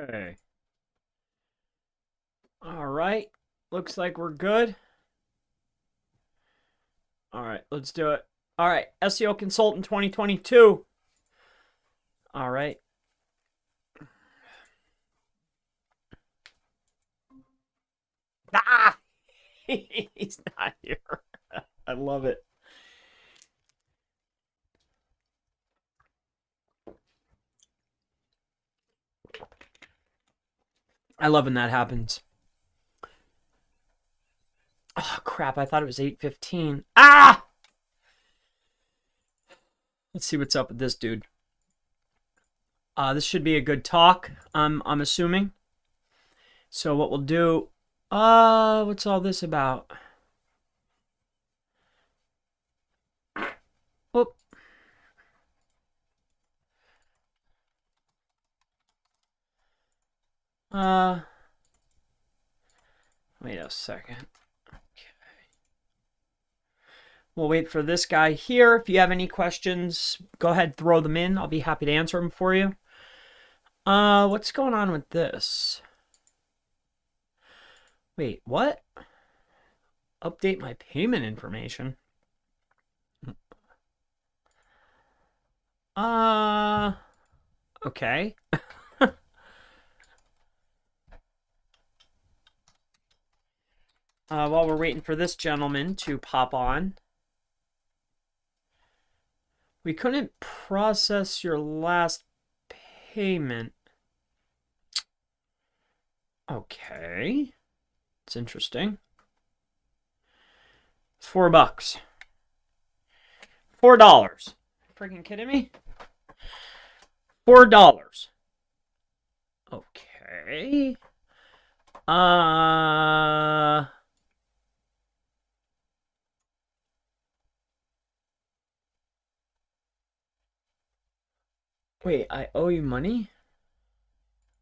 Okay. All right. Looks like we're good. All right, let's do it. All right, SEO Consultant 2022. All right. Ah! He's not here. I love it. I love when that happens. Oh, crap. I thought it was 8:15. Ah! Let's see what's up with this dude. This should be a good talk, I'm assuming. So what we'll do... what's all this about? Whoop. Uh... Wait a second. We'll wait for this guy here. If you have any questions, go ahead, throw them in. I'll be happy to answer them for you. What's going on with this? Wait, what? Update my payment information? Okay. While we're waiting for this gentleman to pop on. We couldn't process your last payment. Okay. It's interesting. It's $4. $4. Freaking kidding me? $4. Okay. Wait, I owe you money?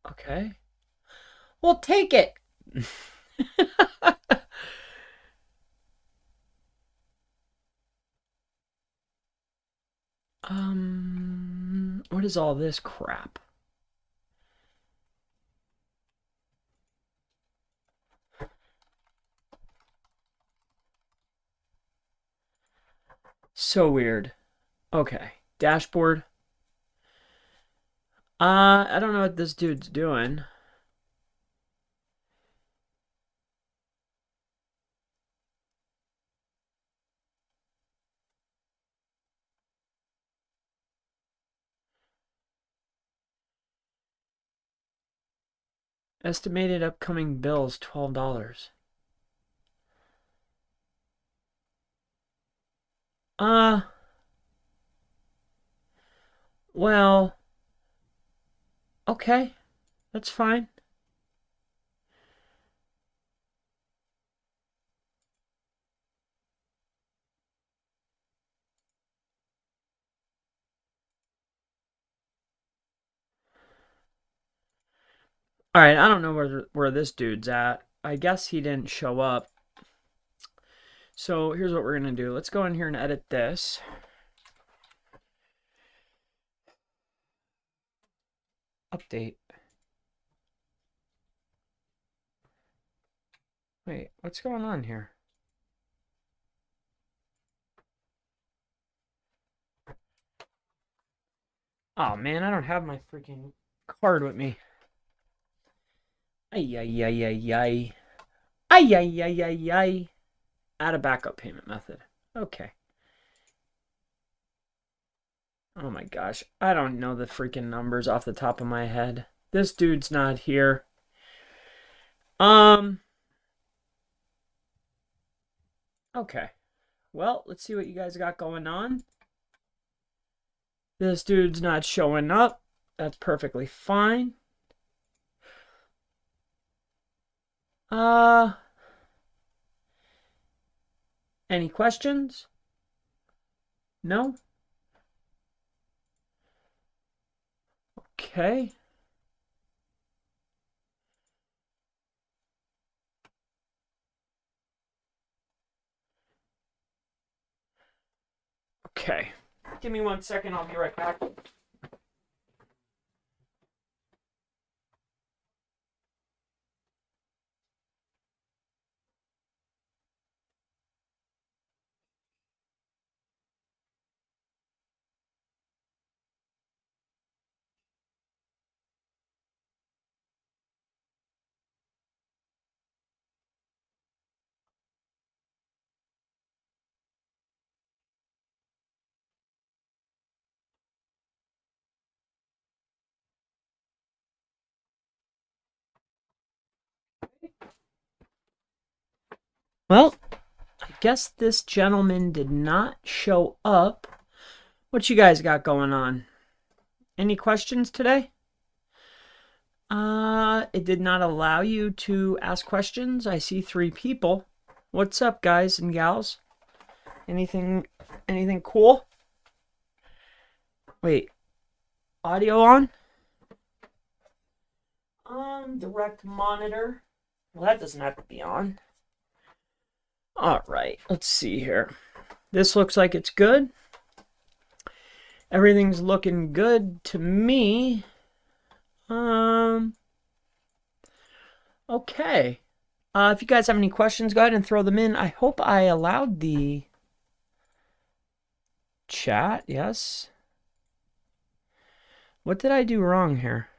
Okay. Well, take it. What is all this crap? So weird. Okay, dashboard. I don't know what this dude's doing. Estimated upcoming bills, $12. Well, okay, that's fine. All right, I don't know where this dude's at. I guess he didn't show up. So here's what we're gonna do. Let's go in here and edit this. Update. Wait, what's going on here? Oh man, I don't have my freaking card with me. Ay ay ay ay ay. Ay ay ay ay ay. Add a backup payment method. Okay. Oh my gosh, I don't know the freaking numbers off the top of my head. This dude's not here. Okay. Well, let's see what you guys got going on. This dude's not showing up. That's perfectly fine. Any questions? No? Okay. Okay. Give me 1 second, I'll be right back. Well, I guess this gentleman did not show up. What you guys got going on? Any questions today? It did not allow you to ask questions. I see 3 people. What's up, guys and gals? Anything cool? Wait, audio on? Direct monitor. Well, that doesn't have to be on. All right, let's see here. This looks like it's good. Everything's looking good to me. Okay. If you guys have any questions, go ahead and throw them in. I hope I allowed the chat. Yes. What did I do wrong here?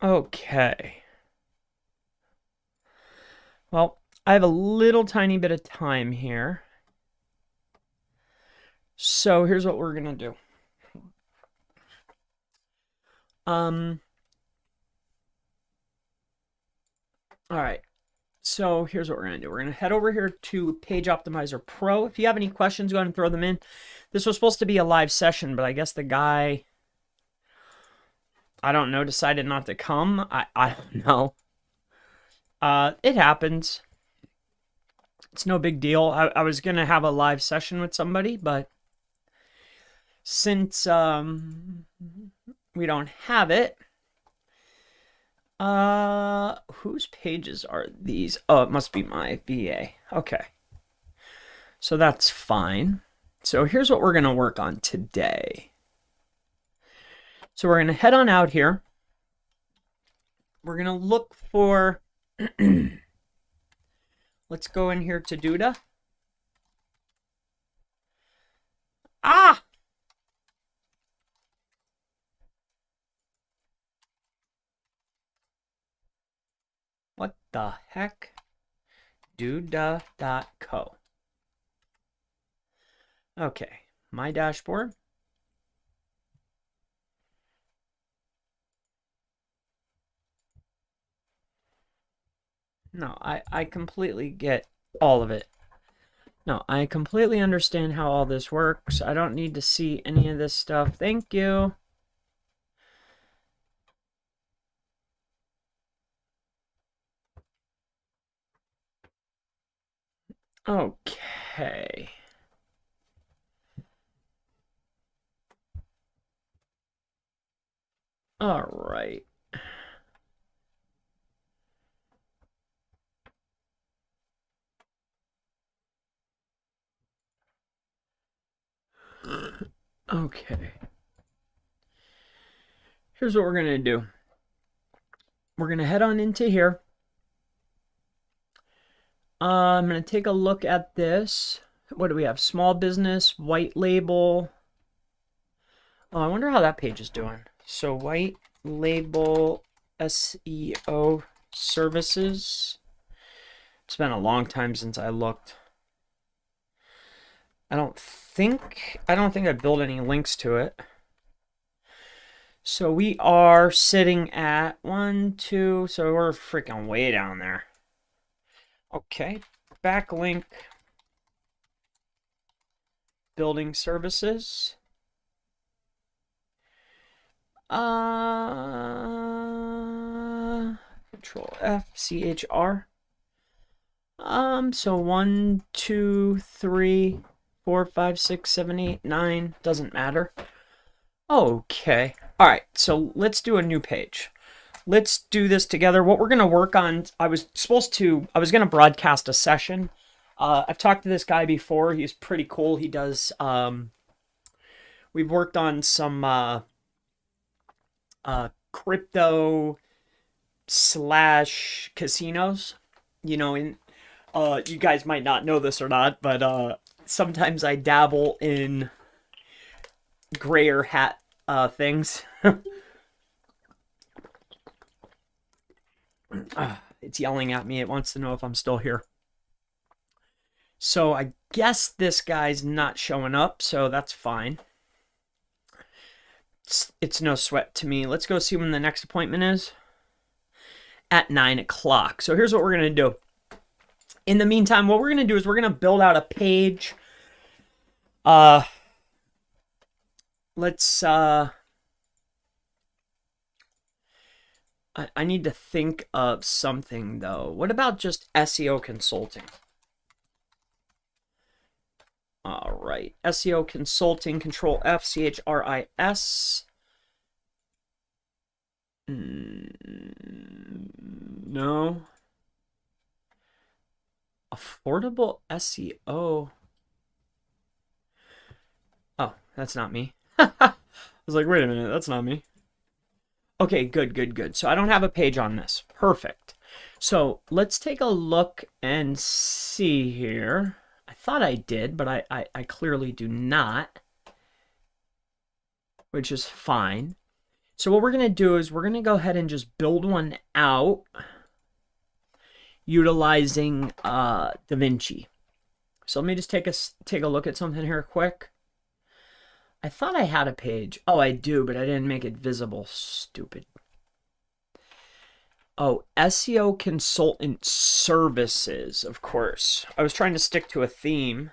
Okay. Well, I have a little tiny bit of time here. So here's what we're going to do. All right. So here's what we're going to do. We're going to head over here to Page Optimizer Pro. If you have any questions, go ahead and throw them in. This was supposed to be a live session, but I guess the guy, I don't know, decided not to come. I don't know. It happens. It's no big deal. I was going to have a live session with somebody, but since we don't have it, whose pages are these? Oh, it must be my VA. Okay. So that's fine. So here's what we're going to work on today. So we're going to head on out here. We're going to look for, let's go in here to Duda. Ah! What the heck? Duda.co. Okay, my dashboard. No, I completely get all of it. No, I completely understand how all this works. I don't need to see any of this stuff. Thank you. Okay. All right. Okay. Here's what we're going to do. We're going to head on into here. I'm going to take a look at this. What do we have? Small business, white label. Oh, I wonder how that page is doing. So white label SEO services. It's been a long time since I looked. I don't think I built any links to it. So we are sitting at 1, 2, so we're freaking way down there. Okay, backlink, building services. Control F, CHR. So 1, 2, 3, 4, 5, 6, 7, 8, 9, doesn't matter. Okay. All right, so let's do a new page. Let's do this together. What we're going to work on, I was going to broadcast a session. I've talked to this guy before. He's pretty cool. He does, we've worked on some crypto / casinos. You know, you guys might not know this or not, but sometimes I dabble in grayer hat things. It's yelling at me. It wants to know if I'm still here. So I guess this guy's not showing up, so that's fine. It's no sweat to me. Let's go see when the next appointment is. At 9 o'clock. So here's what we're going to do. In the meantime, what we're going to do is we're going to build out a page. Let's, I need to think of something, though. What about just SEO Consulting? All right. SEO Consulting, Control F, CHRIS. No. Affordable SEO. Oh, that's not me. I was like, wait a minute, that's not me. Okay, good. So I don't have a page on this. Perfect. So let's take a look and see here. I thought I did, but I clearly do not, which is fine. So what we're going to do is we're going to go ahead and just build one out utilizing DaVinci. So let me just take a look at something here quick. I thought I had a page. Oh, I do, but I didn't make it visible. Stupid. Oh, SEO Consultant Services, of course. I was trying to stick to a theme.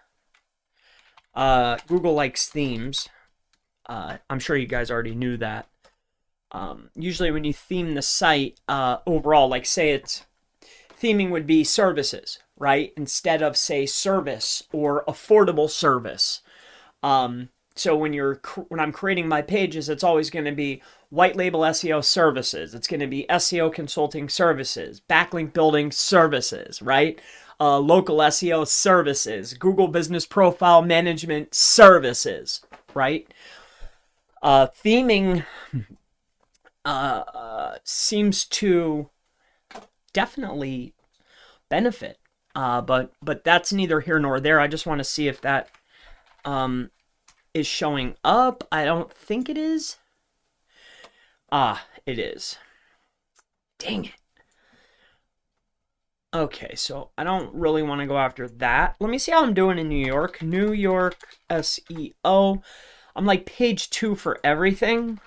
Google likes themes. I'm sure you guys already knew that. Usually when you theme the site, overall, like say it's theming would be services, right? Instead of say service or affordable service. So when I'm creating my pages, it's always going to be white label SEO services. It's going to be SEO consulting services, backlink building services, right? Local SEO services, Google business profile management services, right? Theming seems to definitely benefit, but that's neither here nor there. I just want to see if that is showing up. I don't think it is. It is. Dang it. Okay, so I don't really want to go after that. Let me see how I'm doing in New York. New York SEO. I'm like page 2 for everything.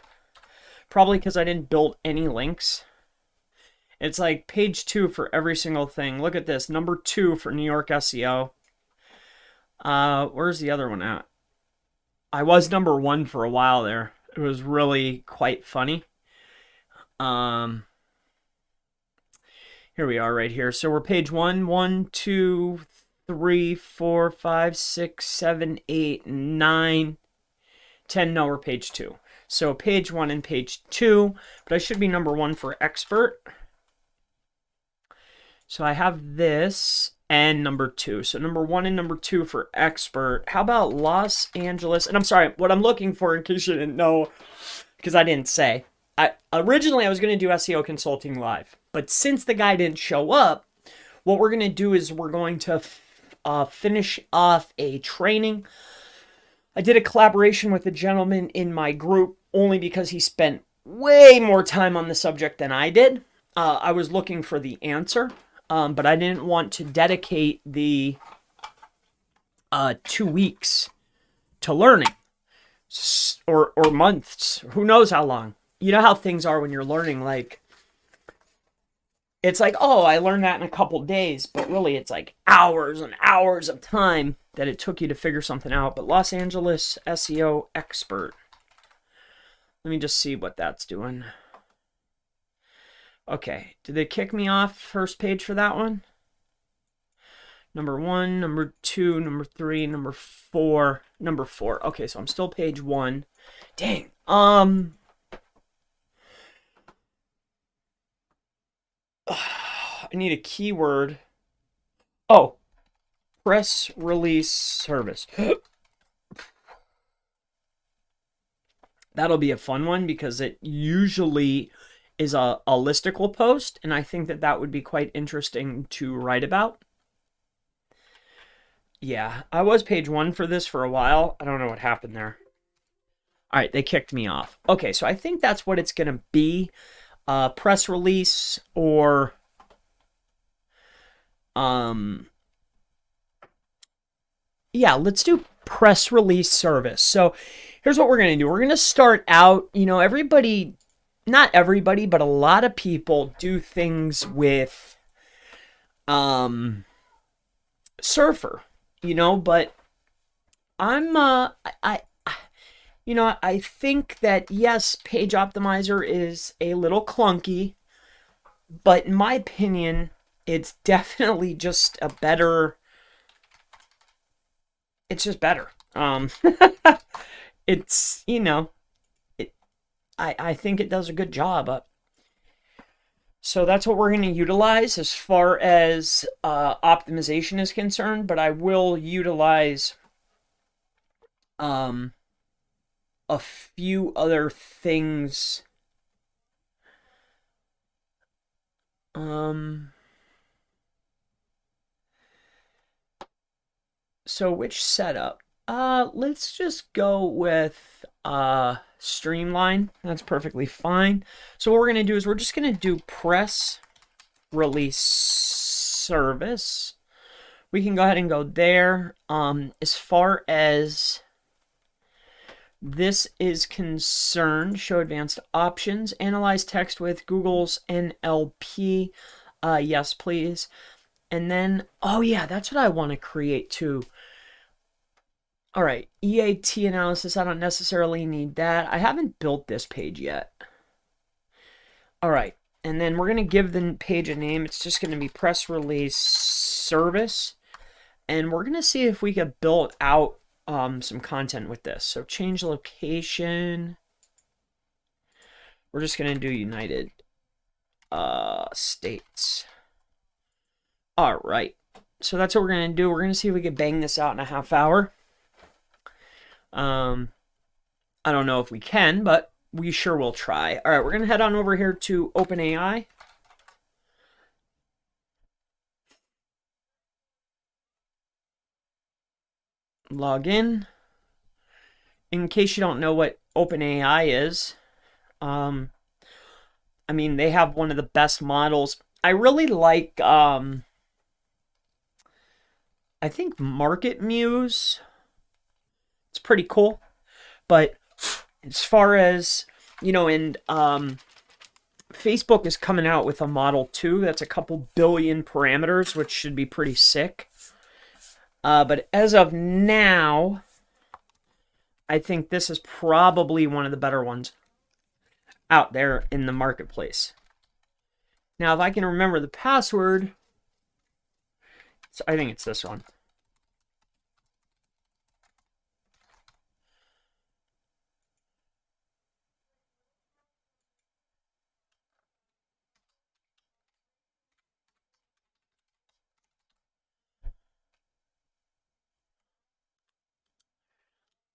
Probably because I didn't build any links. It's like page 2 for every single thing. Look at this. Number 2 for New York SEO. Where's the other one at? I was number 1 for a while there. It was really quite funny. Here we are right here. So we're page 1, 1, 2, 3, 4, 5, 6, 7, 8, 9, 10. No, we're page 2. So page 1 and page 2, but I should be number 1 for expert. So I have this and number 2. So number 1 and number 2 for expert. How about Los Angeles? And I'm sorry, what I'm looking for, in case you didn't know, because I didn't say, originally I was going to do SEO Consulting Live. But since the guy didn't show up, what we're going to do is we're going to finish off a training. I did a collaboration with a gentleman in my group only because he spent way more time on the subject than I did. I was looking for the answer, but I didn't want to dedicate the 2 weeks to learning or months. Who knows how long? You know how things are when you're learning, like, it's like, oh, I learned that in a couple days, but really it's like hours and hours of time that it took you to figure something out. But Los Angeles SEO expert. Let me just see what that's doing. Okay, did they kick me off first page for that one? Number 1, number 2, number 3, number 4, number 4. Okay, so I'm still page 1. Dang. I need a keyword. Oh, press release service. That'll be a fun one because it usually is a listicle post, and I think that would be quite interesting to write about. Yeah, I was page 1 for this for a while. I don't know what happened there. All right, they kicked me off. Okay, so I think that's what it's going to be. Press release or yeah, let's do press release service. So here's what we're going to do. We're going to start out, everybody, not everybody, but a lot of people do things with Surfer, but I think that yes, Page Optimizer is a little clunky, but in my opinion, it's definitely just a better. It's just better. It's I think it does a good job. So that's what we're going to utilize as far as optimization is concerned. But I will utilize a few other things. So which setup? Let's just go with Streamline. That's perfectly fine. So what we're going to do is we're just going to do press release service. We can go ahead and go there. As far as this is concerned, show advanced options, analyze text with Google's NLP. Yes, please. And then, oh yeah, that's what I want to create too. All right, EAT analysis, I don't necessarily need that. I haven't built this page yet. All right, and then we're going to give the page a name. It's just going to be press release service. And we're going to see if we can build out some content with this. So change location. We're just going to do United States. All right, so that's what we're going to do. We're going to see if we can bang this out in a half hour. I don't know if we can, but we sure will try. All right, we're going to head on over here to OpenAI. Log in. In case you don't know what OpenAI is, I mean, they have one of the best models. I really like, I think Market Muse. It's pretty cool. But as far as, and Facebook is coming out with a model too. That's a couple billion parameters, which should be pretty sick. But as of now, I think this is probably one of the better ones out there in the marketplace. Now, if I can remember the password, I think it's this one.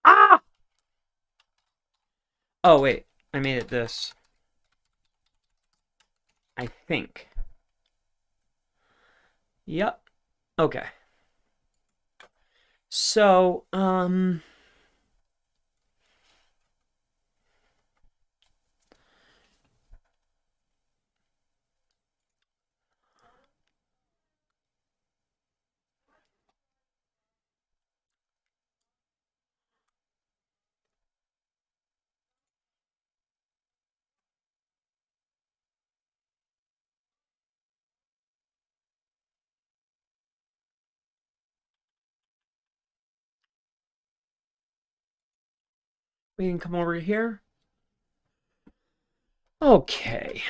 Ah! Oh, wait. I made it this. I think. Yep. Okay. So, we can come over here. Okay.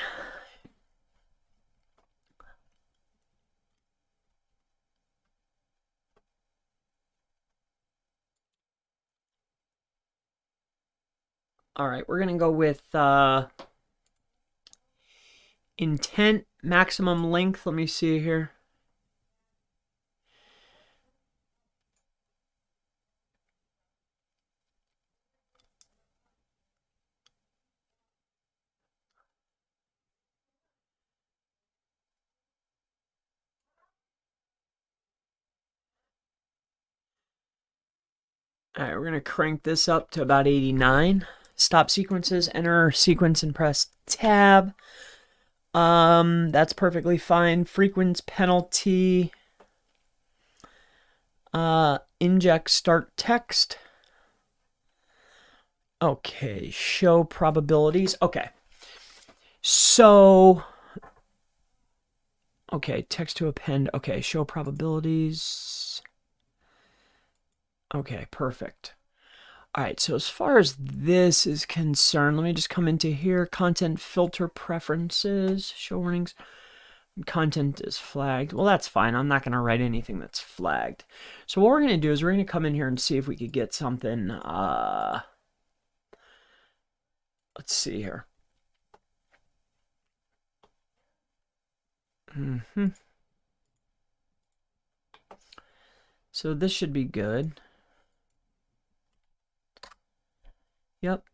All right, we're going to go with intent, maximum length. Let me see here. All right, we're going to crank this up to about 89. Stop sequences, enter sequence and press tab. That's perfectly fine. Frequency penalty. Inject start text. Okay, show probabilities. Okay. So, okay, text to append. Okay, show probabilities. Okay, perfect. All right, so as far as this is concerned, let me just come into here. Content filter preferences, show warnings. Content is flagged. Well, that's fine. I'm not going to write anything that's flagged. So what we're going to do is we're going to come in here and see if we could get something. Let's see here. So this should be good. Yep.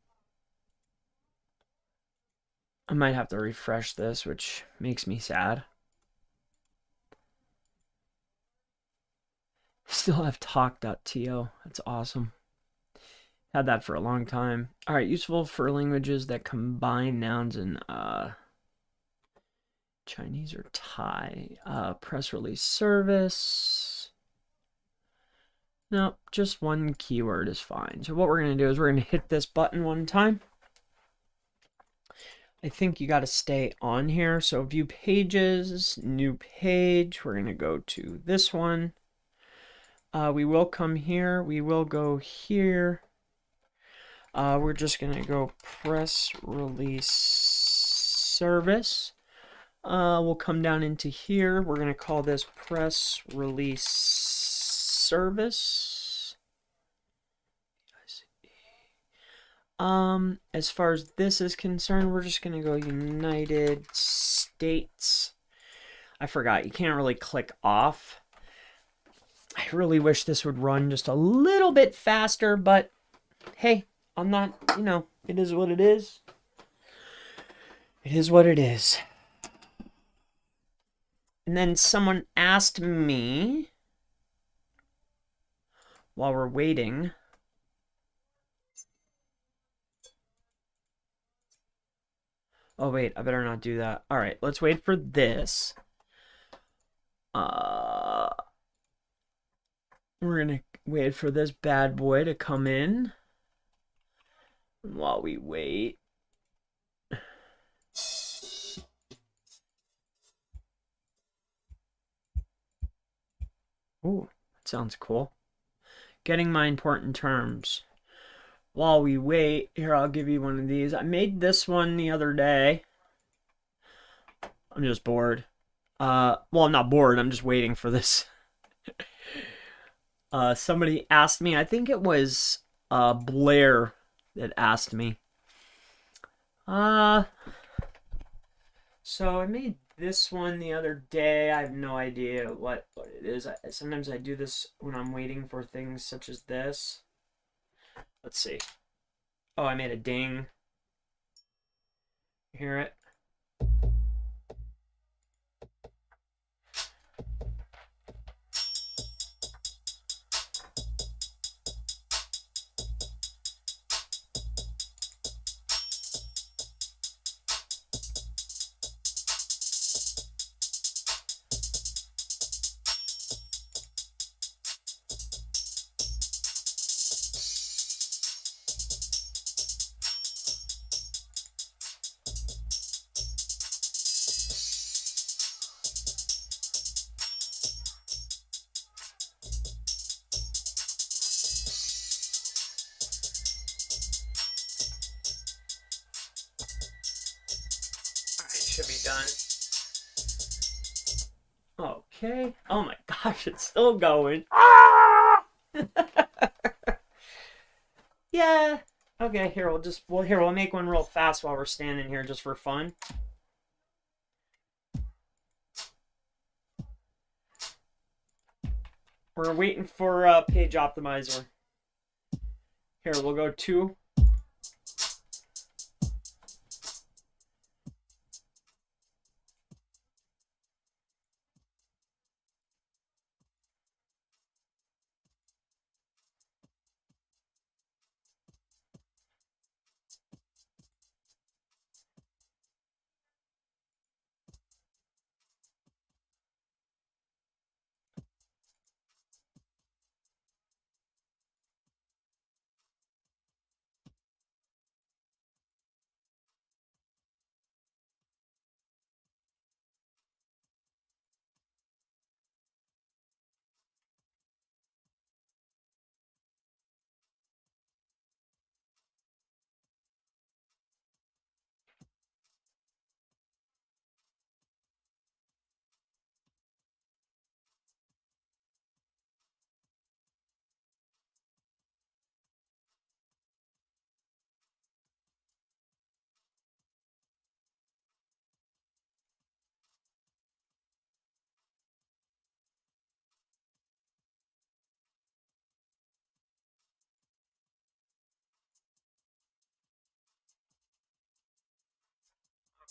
I might have to refresh this, which makes me sad. Still have talk.to. That's awesome. Had that for a long time. All right, useful for languages that combine nouns and Chinese or Thai. Press release service. No, just one keyword is fine. So what we're going to do is we're going to hit this button one time. I think you got to stay on here. So view pages, new page. We're going to go to this one. We will come here. We will go here. We're just going to go press release service. We'll come down into here. We're going to call this press release service. As far as this is concerned, we're just going to go United States. I forgot, you can't really click off. I really wish this would run just a little bit faster, but hey, I'm not, it is what it is. It is what it is. And then someone asked me while we're waiting. Oh, wait, I better not do that. All right, let's wait for this. We're going to wait for this bad boy to come in. While we wait. Ooh, that sounds cool. Getting my important terms. While we wait, here, I'll give you one of these. I made this one the other day. I'm just bored. Well, I'm not bored. I'm just waiting for this. Somebody asked me, I think it was Blair that asked me. So I made this one the other day. I have no idea what it is. Sometimes I do this when I'm waiting for things such as this. Let's see. Oh, I made a ding. You hear it? Should be done. Okay. Oh my gosh, it's still going. Ah! Yeah. Okay, here we'll make one real fast while we're standing here just for fun. We're waiting for Page Optimizer. Here, we'll go 2.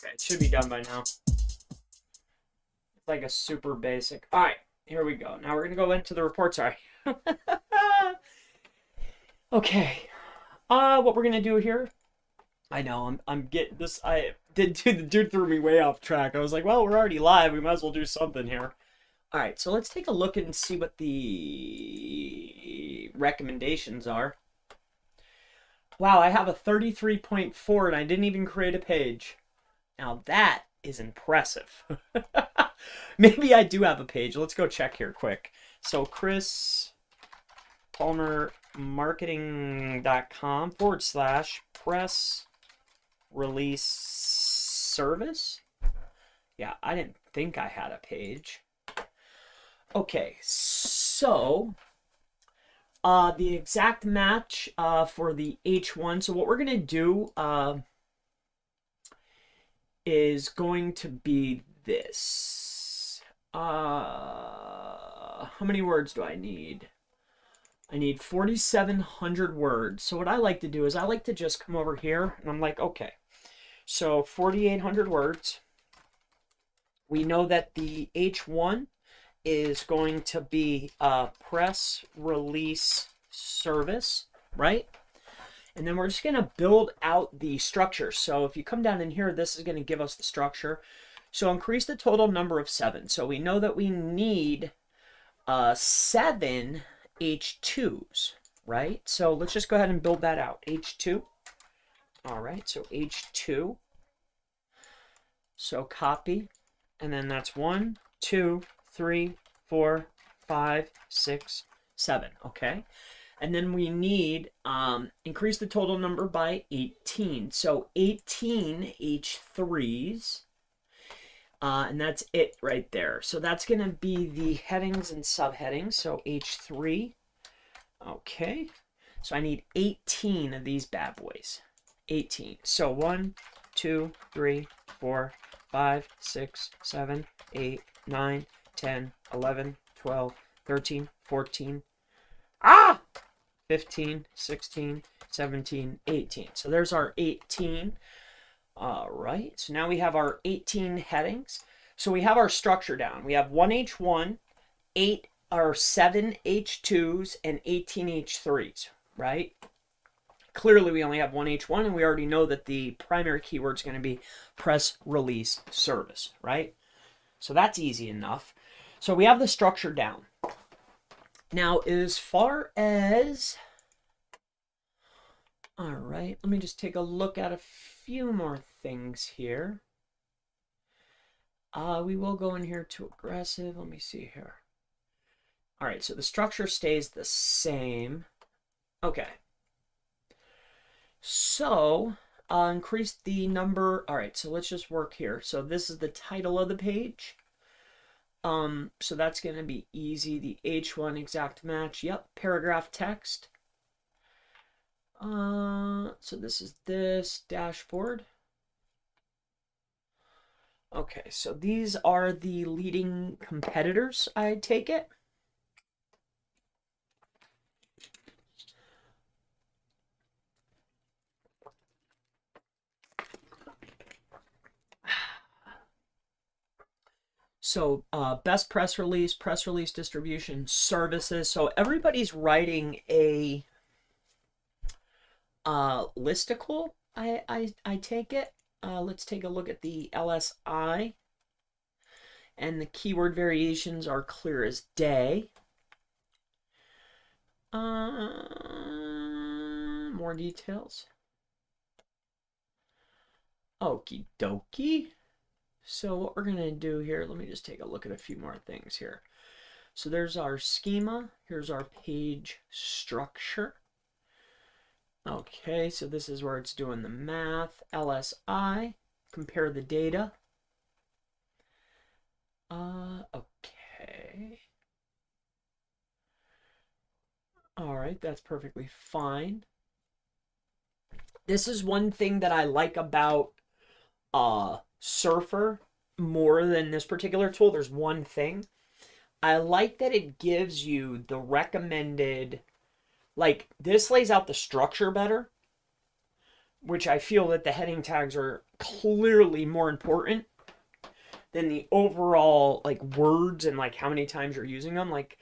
Okay, it should be done by now. It's like a super basic. All right, here we go. Now we're gonna go into the report. Sorry. Okay. What we're gonna do here? I know I'm getting this. The dude threw me way off track. I was like, well, we're already live. We might as well do something here. All right, so let's take a look and see what the recommendations are. Wow, I have a 33.4 and I didn't even create a page. Now that is impressive. Maybe I do have a page. Let's go check here quick. So Chris Palmer marketing.com/press release service. Yeah, I didn't think I had a page. Okay, so the exact match for the H1. So what we're gonna do is going to be this. How many words do I need? I need 4,700 words. So what I like to do is I like to just come over here and I'm like, okay, so 4,800 words. We know that the H1 is going to be a press release service, right? And then we're just going to build out the structure. So if you come down in here, this is going to give us the structure. So increase the total number of 7. So we know that we need 7 H2s, right? So let's just go ahead and build that out. H2. All right, so H2. So copy. And then that's 1, 2, 3, 4, 5, 6, 7. Okay. And then we need increase the total number by 18. So 18 H3s. And that's it right there. So that's going to be the headings and subheadings. So H3. Okay. So I need 18 of these bad boys. 18. So 1, 2, 3, 4, 5, 6, 7, 8, 9, 10, 11, 12, 13, 14. 15, 16, 17, 18. So there's our 18. All right. So now we have our 18 headings. So we have our structure down. We have 1 H1, 8 or 7 H2s, and 18 H3s, right? Clearly, we only have 1 H1, and we already know that the primary keyword is going to be press release service, right? So that's easy enough. So we have the structure down. Now, as far as... All right, let me just take a look at a few more things here. We will go in here to aggressive. Let me see here. All right, so the structure stays the same. Okay. So, increase the number. All right, so let's just work here. So this is the title of the page. So that's going to be easy. The H1 exact match. Yep, paragraph text. So this is this dashboard. Okay, so these are the leading competitors, I take it. So best press release distribution services. So everybody's writing a listicle, I take it. Let's take a look at the LSI. And the keyword variations are clear as day. More details. Okie dokie. So what we're going to do here, let me just take a look at a few more things here. So there's our schema. Here's our page structure. Okay, so this is where it's doing the math. LSI, compare the data. Okay. All right, that's perfectly fine. This is one thing that I like about Surfer more than this particular tool. There's one thing. I like that it gives you the recommended, like this lays out the structure better, which I feel that the heading tags are clearly more important than the overall like words and like how many times you're using them. Like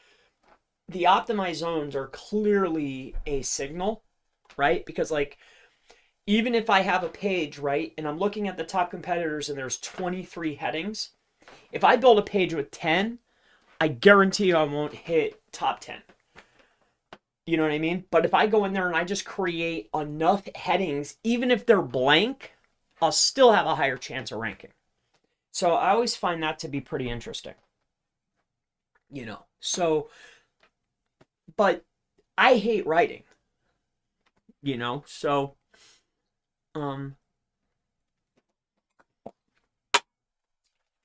the optimized zones are clearly a signal, right? Because like even if I have a page, right, and I'm looking at the top competitors and there's 23 headings, if I build a page with 10, I guarantee you I won't hit top 10. You know what I mean? But if I go in there and I just create enough headings, even if they're blank, I'll still have a higher chance of ranking. So I always find that to be pretty interesting. You know, so, but I hate writing, you know, so, um,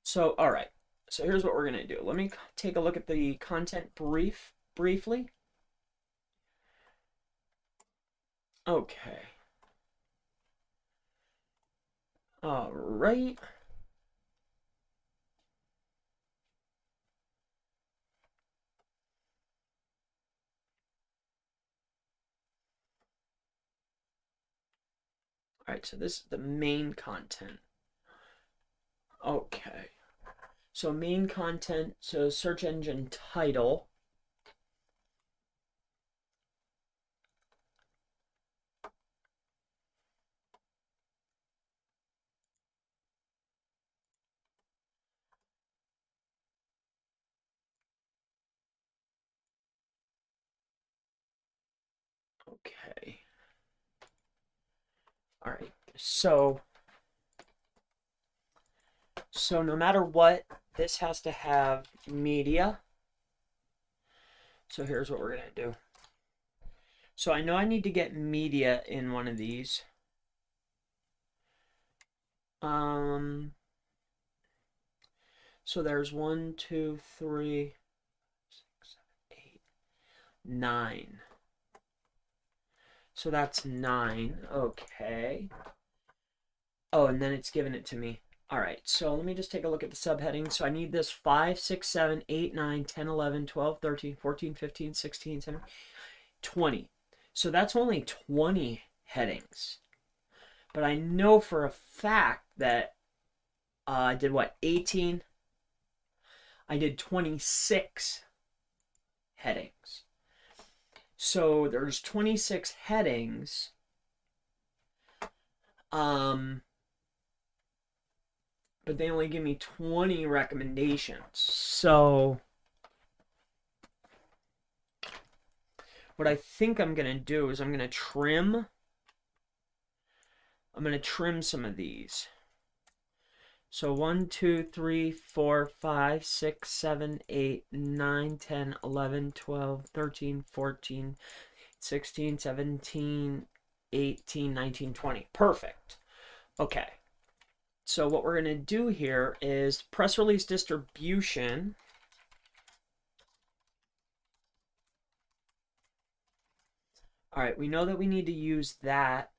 so, all right. So here's what we're going to do. Let me take a look at the content briefly. Okay. All right. All right, so this is the main content. Okay. So main content, so search engine title. Okay. All right. So no matter what, this has to have media. So here's what we're going to do. So I know I need to get media in one of these. So there's 1, 2, 3, 6, 7, 8, 9. So that's 9. Okay. Oh, and then it's giving it to me. All right, so let me just take a look at the subheading. So I need this 5, 6, 7, 8, 9, 10, 11, 12, 13, 14, 15, 16, 17, 20. So that's only 20 headings. But I know for a fact that I did what, 18? I did 26 headings. So there's 26 headings. But they only give me 20 recommendations. So what I think I'm going to do is I'm going to trim some of these. So 1, 2, 3, 4, 5, 6, 7, 8, 9, 10, 11, 12, 13, 14, 16, 17, 18, 19, 20. Perfect. Okay. So what we're going to do here is press release distribution. All right, we know that we need to use that.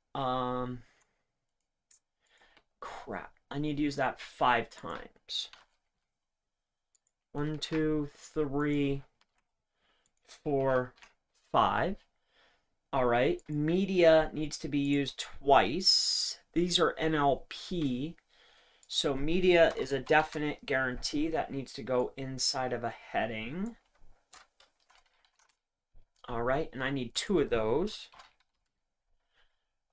Crap. I need to use that 5 times. 1, 2, 3, 4, 5. All right. Media needs to be used twice. These are NLP. So media is a definite guarantee that needs to go inside of a heading. All right. And I need 2 of those.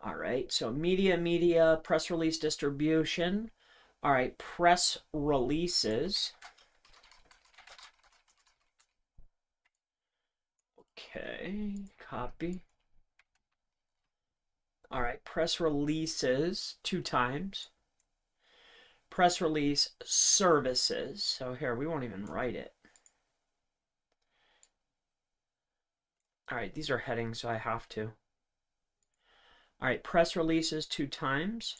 All right. So media, press release distribution. All right. Press releases. Okay. Copy. All right. Press releases 2 times. Press release services. So here, we won't even write it. All right, these are headings, so I have to. All right, press releases 2 times.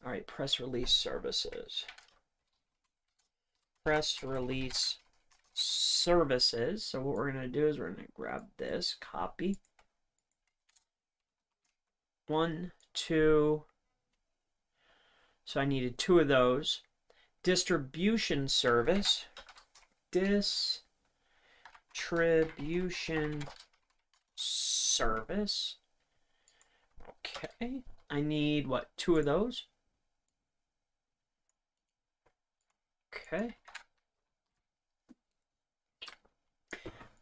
All right, press release services. Press release services. So what we're going to do is we're going to grab this, copy. 1, 2. So I needed 2 of those. Distribution service. Distribution service. Okay, I need, what, 2 of those? Okay.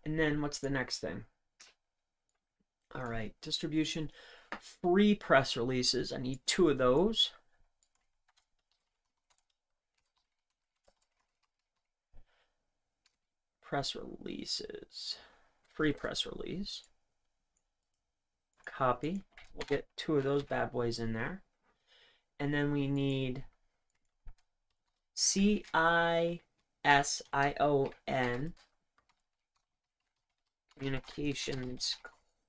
And then what's the next thing? All right, distribution, free press releases. I need 2 of those. Press releases, free press release. Copy. We'll get 2 of those bad boys in there. And then we need CISION, Communications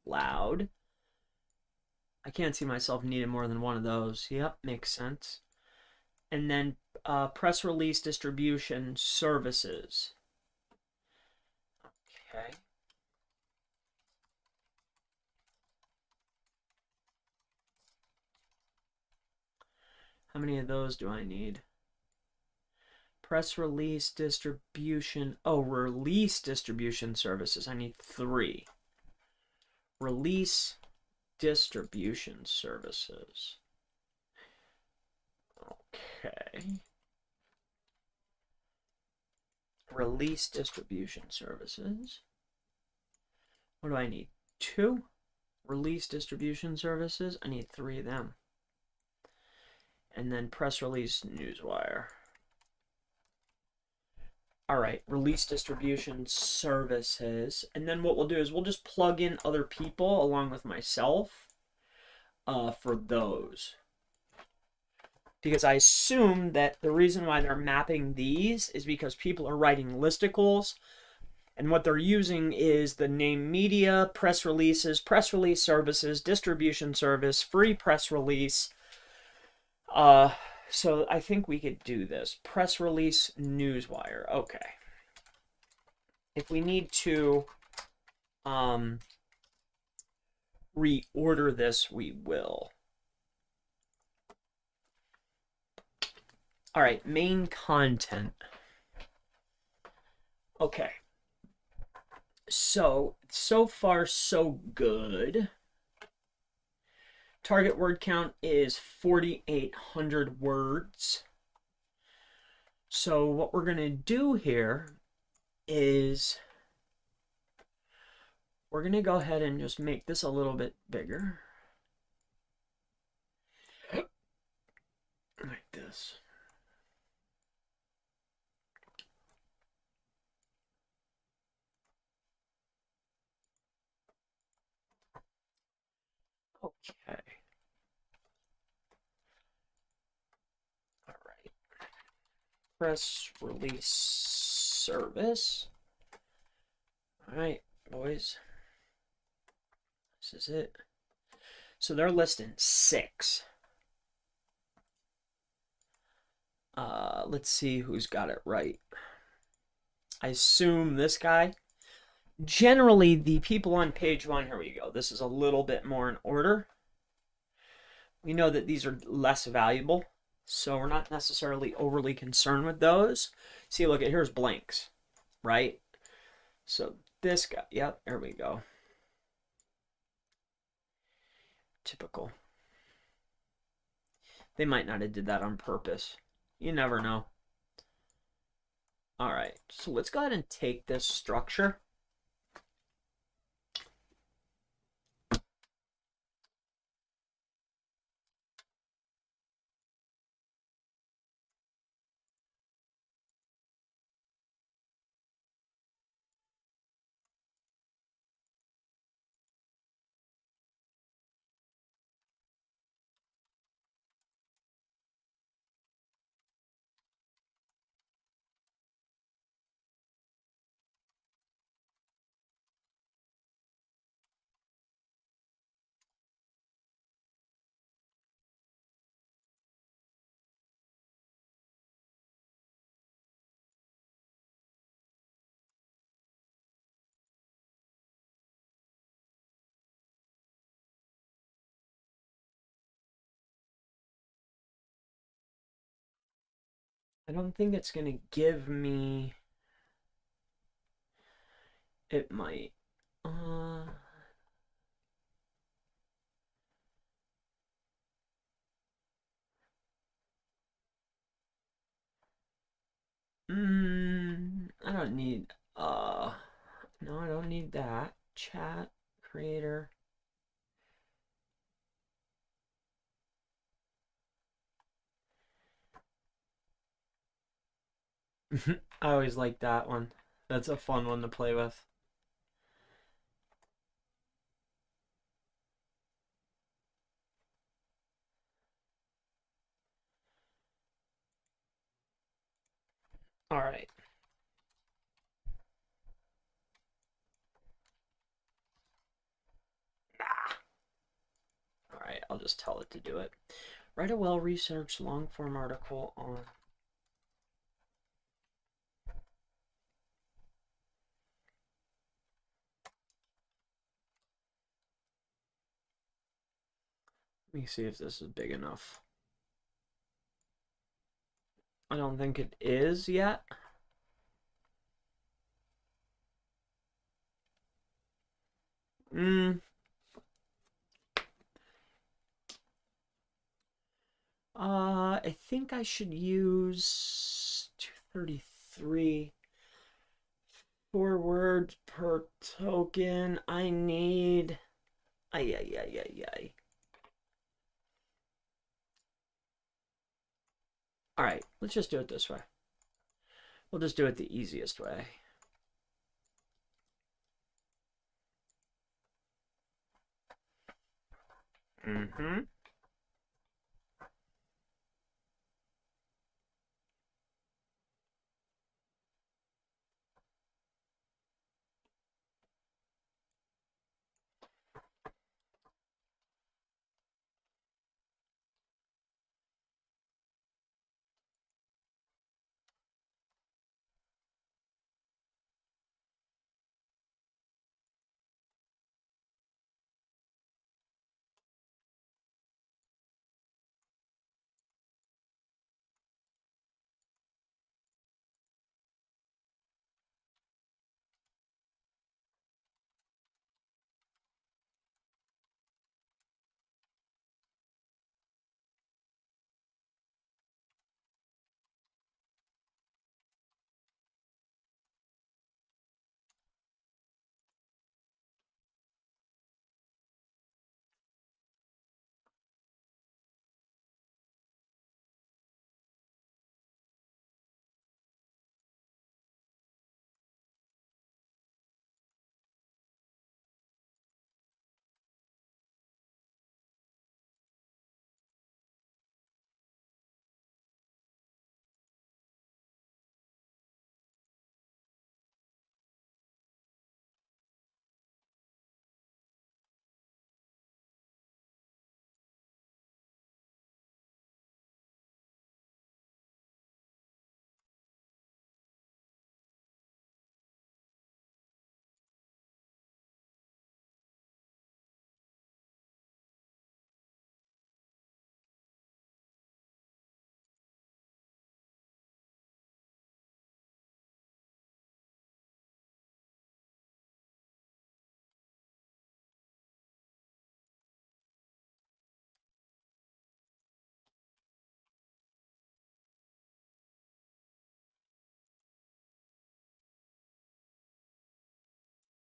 Cloud. I can't see myself needing more than 1 of those. Yep, makes sense. And then press release distribution services. Okay. How many of those do I need? Press release distribution. Oh, release distribution services. I need 3. Release distribution services. Okay. Release distribution services. What do I need? 2 release distribution services. I need 3 of them. And then press release newswire. All right, release distribution services. And then what we'll do is we'll just plug in other people along with myself for those. Because I assume that the reason why they're mapping these is because people are writing listicles, and what they're using is the name media, press releases, press release services, distribution service, free press release. So I think we could do this. Press release newswire. Okay. If we need to reorder this, we will. All right, main content. Okay. So far, so good. Target word count is 4,800 words. So what we're going to do here is we're going to go ahead and just make this a little bit bigger. Like this. Okay. All right. Press release service. All right, boys. This is it. So they're listing 6. Let's see who's got it right. I assume this guy. Generally, the people on page 1, here we go. This is a little bit more in order. We know that these are less valuable, so we're not necessarily overly concerned with those. See, look, here's blanks, right? So this guy, yep, there we go. Typical. They might not have did that on purpose. You never know. All right, so let's go ahead and take this structure. I don't think it's going to give me... It might. I don't need, no, I don't need that. Chat, creator. I always like that one. That's a fun one to play with. All right. All right, I'll just tell it to do it. Write a well-researched long-form article on. Let me see if this is big enough. I don't think it is yet. I think I should use 233. 4 words per token. I need. Ay, ay, ay, ay, ay. All right, let's just do it this way. We'll just do it the easiest way. Mm-hmm.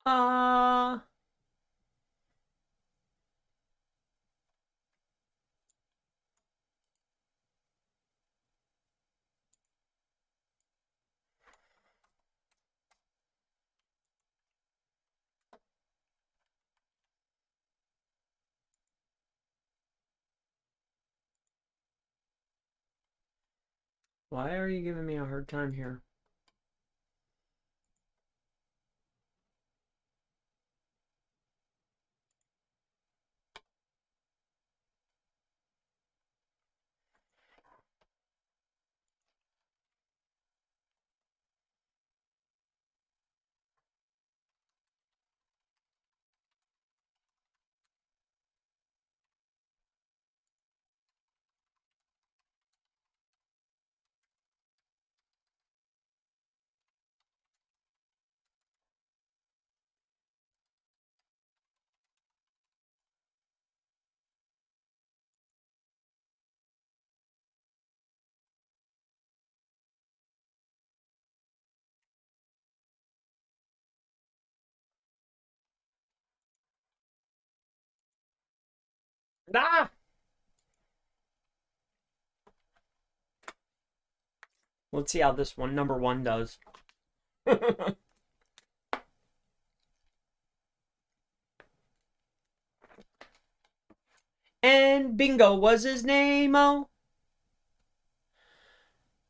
Uh, why are you giving me a hard time here? Ah! Let's see how this one, number one, does. And bingo was his name, oh.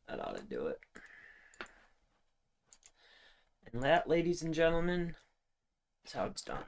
That ought to do it. And that, ladies and gentlemen, is how it's done.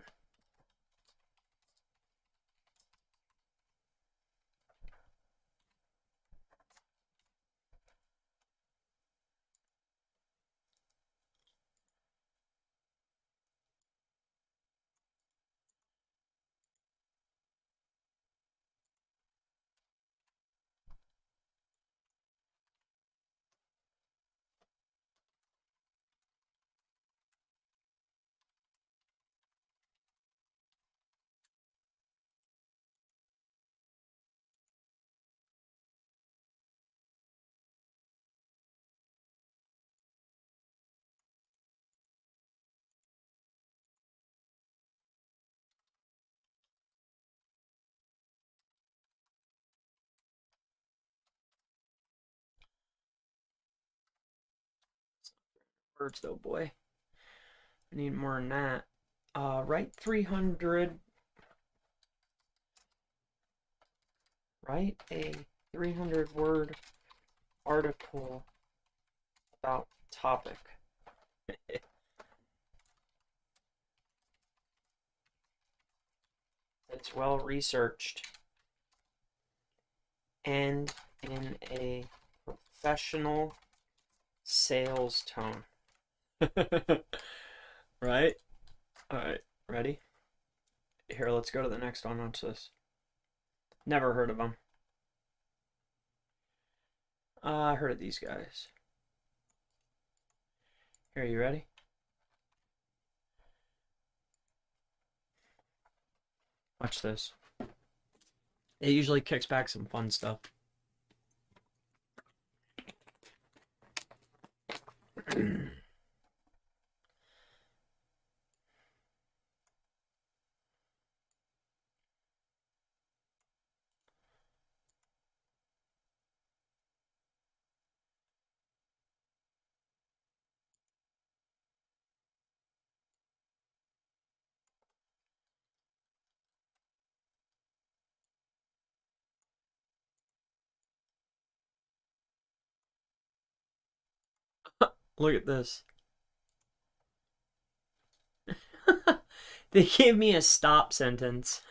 Words though, boy. I need more than that. Write 300. Write a 300 word article about topic. It's well researched and in a professional sales tone. Right? All right, ready? Here, let's go to the next one. Watch this. Never heard of them. I heard of these guys. Here, you ready? Watch this. It usually kicks back some fun stuff. Look at this. They gave me a stop sentence.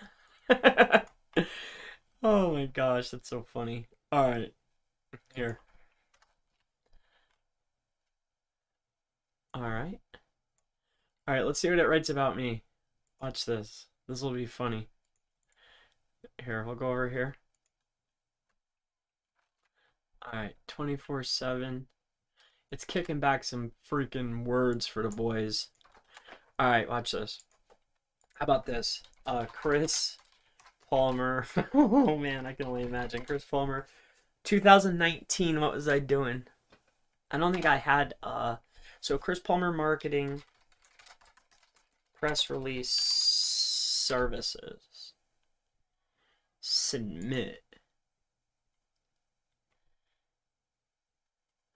Oh my gosh, that's so funny. All right, here. All right. All right, let's see what it writes about me. Watch this. This will be funny. Here, we'll go over here. All right, 24/7. It's kicking back some freaking words for the boys. All right, watch this. How about this? Chris Palmer. Oh man, I can only imagine. Chris Palmer. 2019, what was I doing? I don't think I had so Chris Palmer marketing press release services. Submit.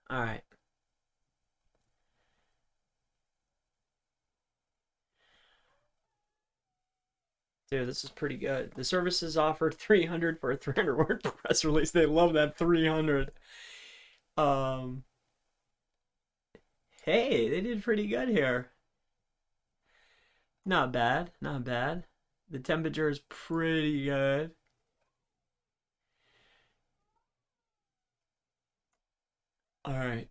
All right. Dude, this is pretty good. The services offered 300 for a 300 word press release. They love that 300. Um, hey, they did pretty good here. Not bad, not bad. The temperature is pretty good. All right.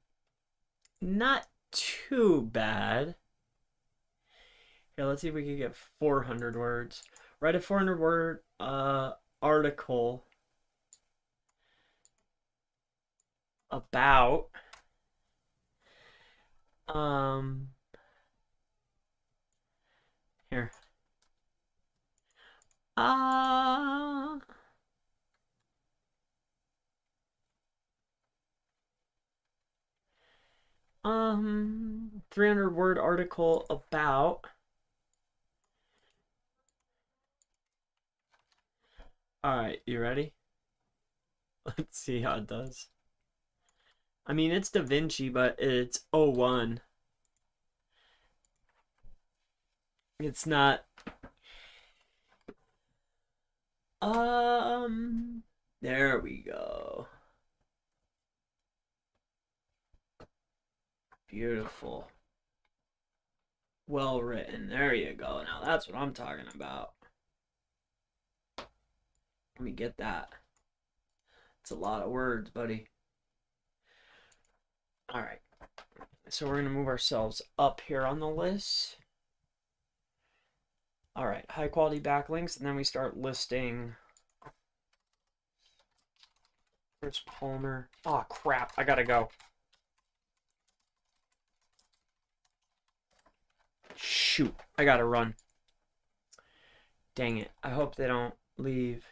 Not too bad. Here, let's see if we can get 400 words. Write a 400 word article about um here. Uh 300 word article about All right, you ready? Let's see how it does. I mean, it's Da Vinci, but it's 01. It's not. There we go. Beautiful. Well written. There you go. Now that's what I'm talking about. Let me get that. It's a lot of words, buddy. All right. So we're going to move ourselves up here on the list. All right. High quality backlinks. And then we start listing. Where's Palmer? Oh, crap. I got to go. Shoot. I got to run. Dang it. I hope they don't leave.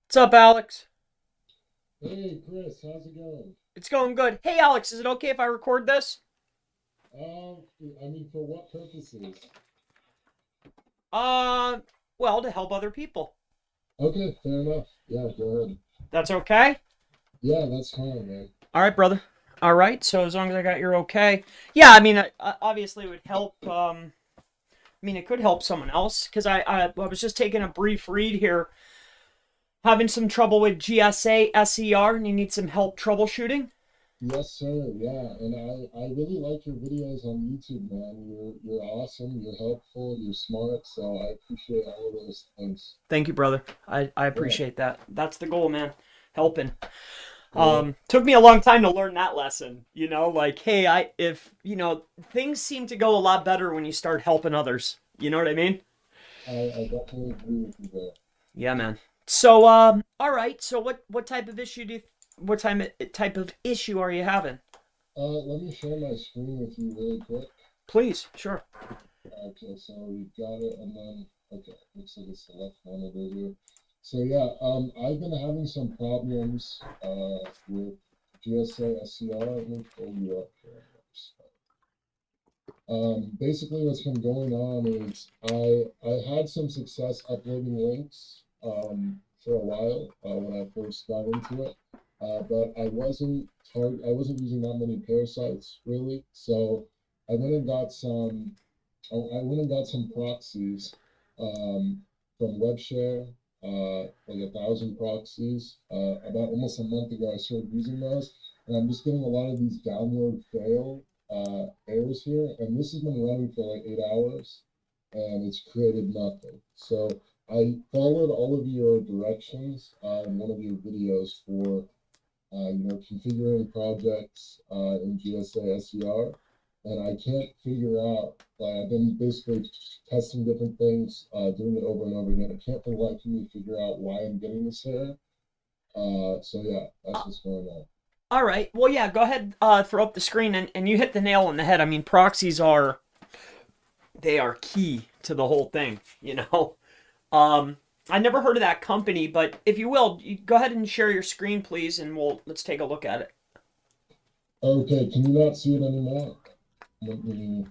What's up, Alex? Hey Chris, how's it going? It's going good. Hey, Alex, is it okay if I record this? I mean, for what purposes? Uh, well, to help other people. Okay, fair enough. Yeah, go ahead. That's okay? Yeah, that's fine, man. All right, brother. All right, so as long as I got your okay. Yeah, I mean, obviously it would help. I mean, it could help someone else because I was just taking a brief read here, having some trouble with GSA SER, and you need some help troubleshooting. Yes, sir. Yeah, and I really like your videos on YouTube, man. You're awesome. You're helpful. You're smart. So I appreciate all of those things. Thank you, brother. I Yeah, appreciate that. That's the goal, man. Helping. yeah, Took me a long time to learn that lesson. Like, hey, if things seem to go a lot better when you start helping others. You know what I mean? I definitely agree with you there. Yeah, man. So, all right. So, what type of issue what type of issue are you having? Let me share my screen with you really quick. Please, sure. Okay, so we've got it, and then okay, looks like it's the left monitor here. So yeah, I've been having some problems with GSA SER. Let me pull you up here. Basically, what's been going on is I had some success uploading links for a while when I first got into it, but I wasn't using that many parasites really. So I went and got some I went and got some proxies from WebShare, like 1,000 proxies. About almost a month ago, I started using those, and I'm just getting a lot of these download fail errors here. And this has been running for like 8 hours, and it's created nothing. So I followed all of your directions in one of your videos for configuring projects in GSA SER, and I can't figure out. Like I've been basically testing different things, doing it over and over again. I can't for the life of me figure out why I'm getting this error. So yeah, that's what's going on. All right. Well, yeah. Go ahead. Throw up the screen, and you hit the nail on the head. I mean, proxies are they are key to the whole thing. Um, I never heard of that company, but if you will, you go ahead and share your screen, please, and let's take a look at it. Okay, can you not see it anymore? Let me.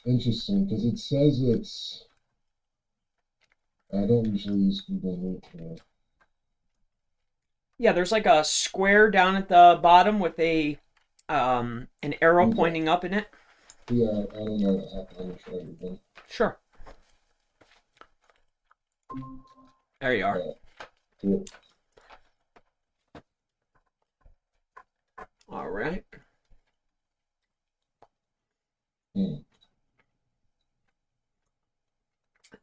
Interesting, because it says it's. I don't usually use Google Meet here. Yeah, there's like a square down at the bottom with an arrow Okay. pointing up in it. Yeah, I don't know what happened. Let me try it again. Sure. There you are. Cool. All right. Hmm.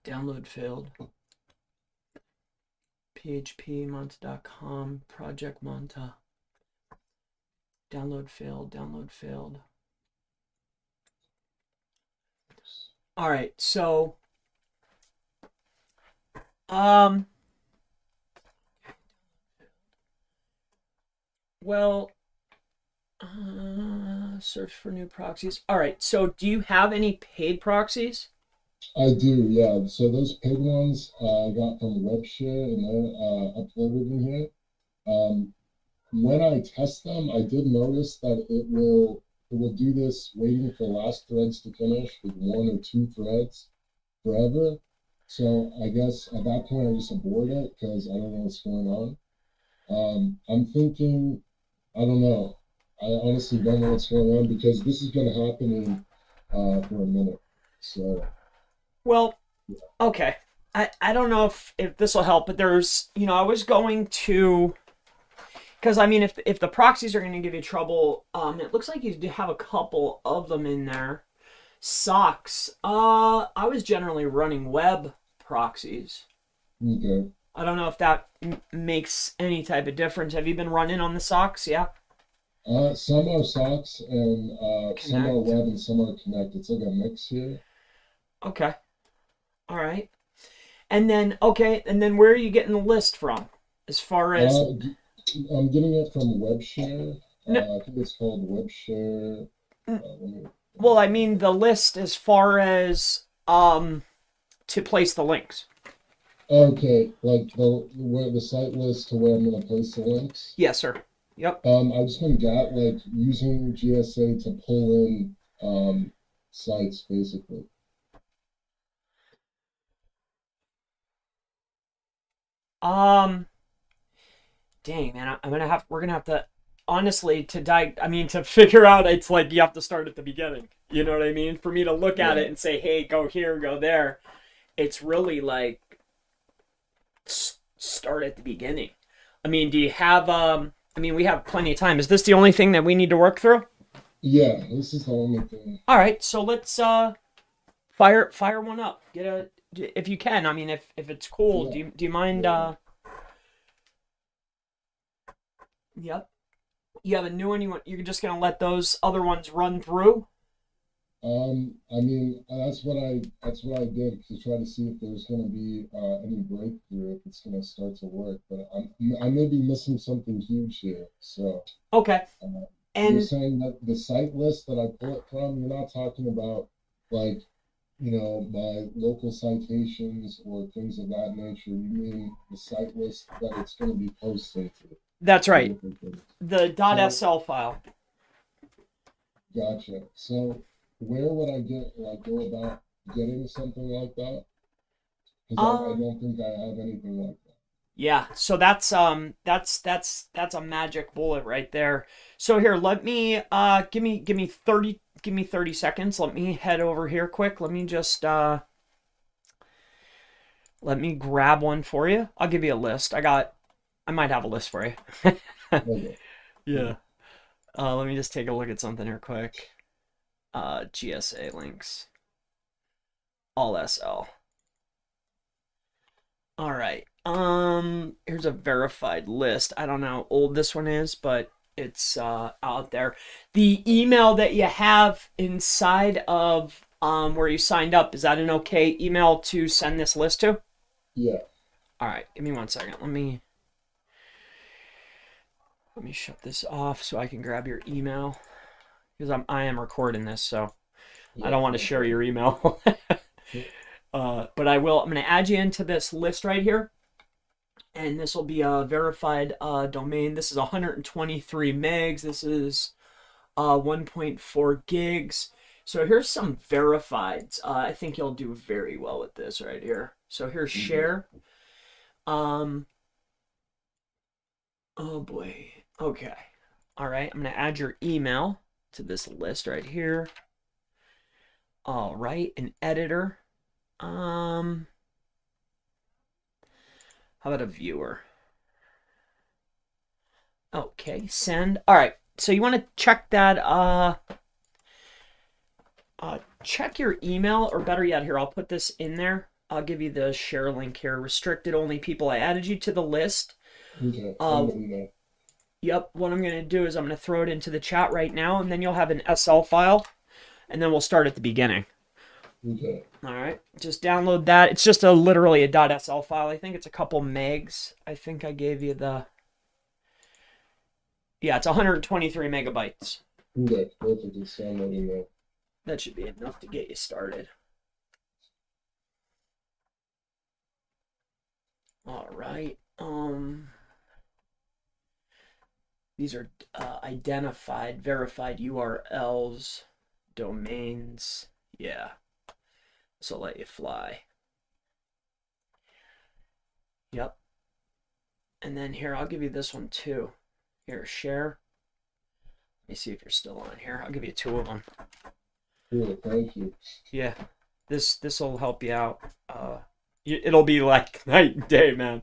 Download failed. phpmonta.com, Project Monta. Download failed, download failed. All right, so um well Search for new proxies. All right. So do you have any paid proxies? I do, yeah. So those paid ones I got from WebShare and they're uploaded in here. Um, when I test them, I did notice that it will do this waiting for last threads to finish with one or two threads forever. So I guess at that point I just abort it because I don't know what's going on. I'm thinking, I don't know. I honestly don't know what's going on because this has been happening for a minute. So Well, yeah. okay. I don't know if this will help, but there's, I was going to, because I mean, if the proxies are going to give you trouble, it looks like you do have a couple of them in there. Socks. I was generally running web proxies. Okay. I don't know if that makes any type of difference. Have you been running on the socks? Yeah. Some are socks and some are Connect. web and some are connect. It's like a mix here. Okay. All right. And then where are you getting the list from? As far as Uh, I'm getting it from WebShare. no, I think it's called WebShare. Let me well, I find mean it. the list as far as to place the links. Okay, like where the site list to where I'm gonna place the links. Yes, sir. Yep. I've just been like using GSA to pull in sites basically. Um, dang man, we're gonna have to honestly to figure out it's like you have to start at the beginning. You know what I mean? For me to look at Yeah. it and say, hey, go here, go there, it's really like start at the beginning. I mean, do you have we have plenty of time. Is this the only thing that we need to work through? Yeah, this is the only thing. All right, so let's fire one up. Get a if you can. I mean, if it's cool, Yeah, do you mind yeah. yep. You have a new one you're just going to let those other ones run through? I mean, that's what I did to try to see if there's going to be any breakthrough, if it's going to start to work. But I may be missing something huge here. So Okay. uh, you're And saying that the site list that I pull it from, you're not talking about like, my local citations or things of that nature. You mean the site list that it's going to be posted to, that's the right. different things. The So .sl file. gotcha. So where would I go about getting something like that? Because I Um don't think I have anything like that. yeah, so that's a magic bullet right there. So here, let me give me 30 seconds. Let me head over here quick. Let me just let me grab one for you. I'll give you a list. I might have a list for you. Okay. Yeah. Let me just take a look at something here quick. GSA links. All SL. All right. Here's a verified list. I don't know how old this one is, but it's out there. The email that you have inside of where you signed up, is that an okay email to send this list to? Yeah. All right, give me 1 second. Let me shut this off so I can grab your email because I am recording this, so I Yeah. don't want to No share problem. your email. But I will. I'm going to add you into this list right here, and this will be a verified domain. This is 123 megs. This is 1.4 gigs. So here's some verifieds. I think you'll do very well with this right here. So here's Okay. share. Oh boy. Okay. All right. I'm gonna add your email to this list right here. All right. An editor. Um. How about a viewer? Okay. Send. All right. So you want to check that. Check your email, or better yet, here I'll put this in there. I'll give you the share link here. Restricted only people. I added you to the list. Okay. I'm Uh. ready now. Yep. What I'm gonna do is I'm gonna throw it into the chat right now, and then you'll have an SL file, and then we'll start at the beginning. Okay. All right, just download that. It's just literally a .sl file. I think it's a couple megs. I think I gave you the. Yeah, it's 123 megabytes. Okay, perfect. It's downloading now. That should be enough to get you started. All right. These are identified, verified URLs, domains. Yeah. This will let you fly. Yep. And then here, I'll give you this one too. Here, share. Let me see if you're still on here. I'll give you two of them. Cool, thank you. Yeah. This will help you out. It'll be like night and day, man.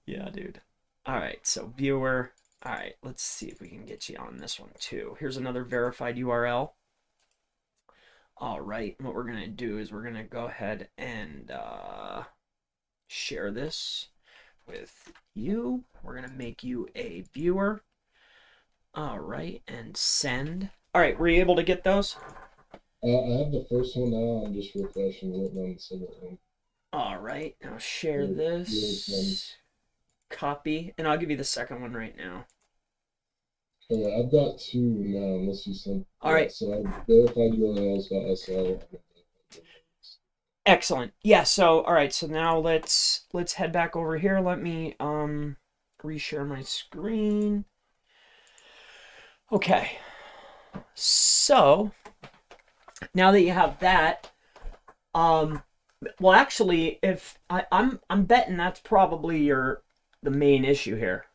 Yeah, dude. All right, so viewer. All right, let's see if we can get you on this one too. Here's another verified URL. All right, what we're gonna do is we're gonna go ahead and share this with you. We're gonna make you a viewer. All right, and send. All right, were you able to get those? I have the first one now. I'm just refreshing it on the second one. All right, now share Here's this. Copy, and I'll give you the second one right now. Okay, I've got two now, unless you sent. All right. So I verified URLs.sl. Excellent. Yeah, so all right, so now let's head back over here. Let me reshare my screen. Okay. So now that you have that, well actually if I'm betting that's probably the main issue here.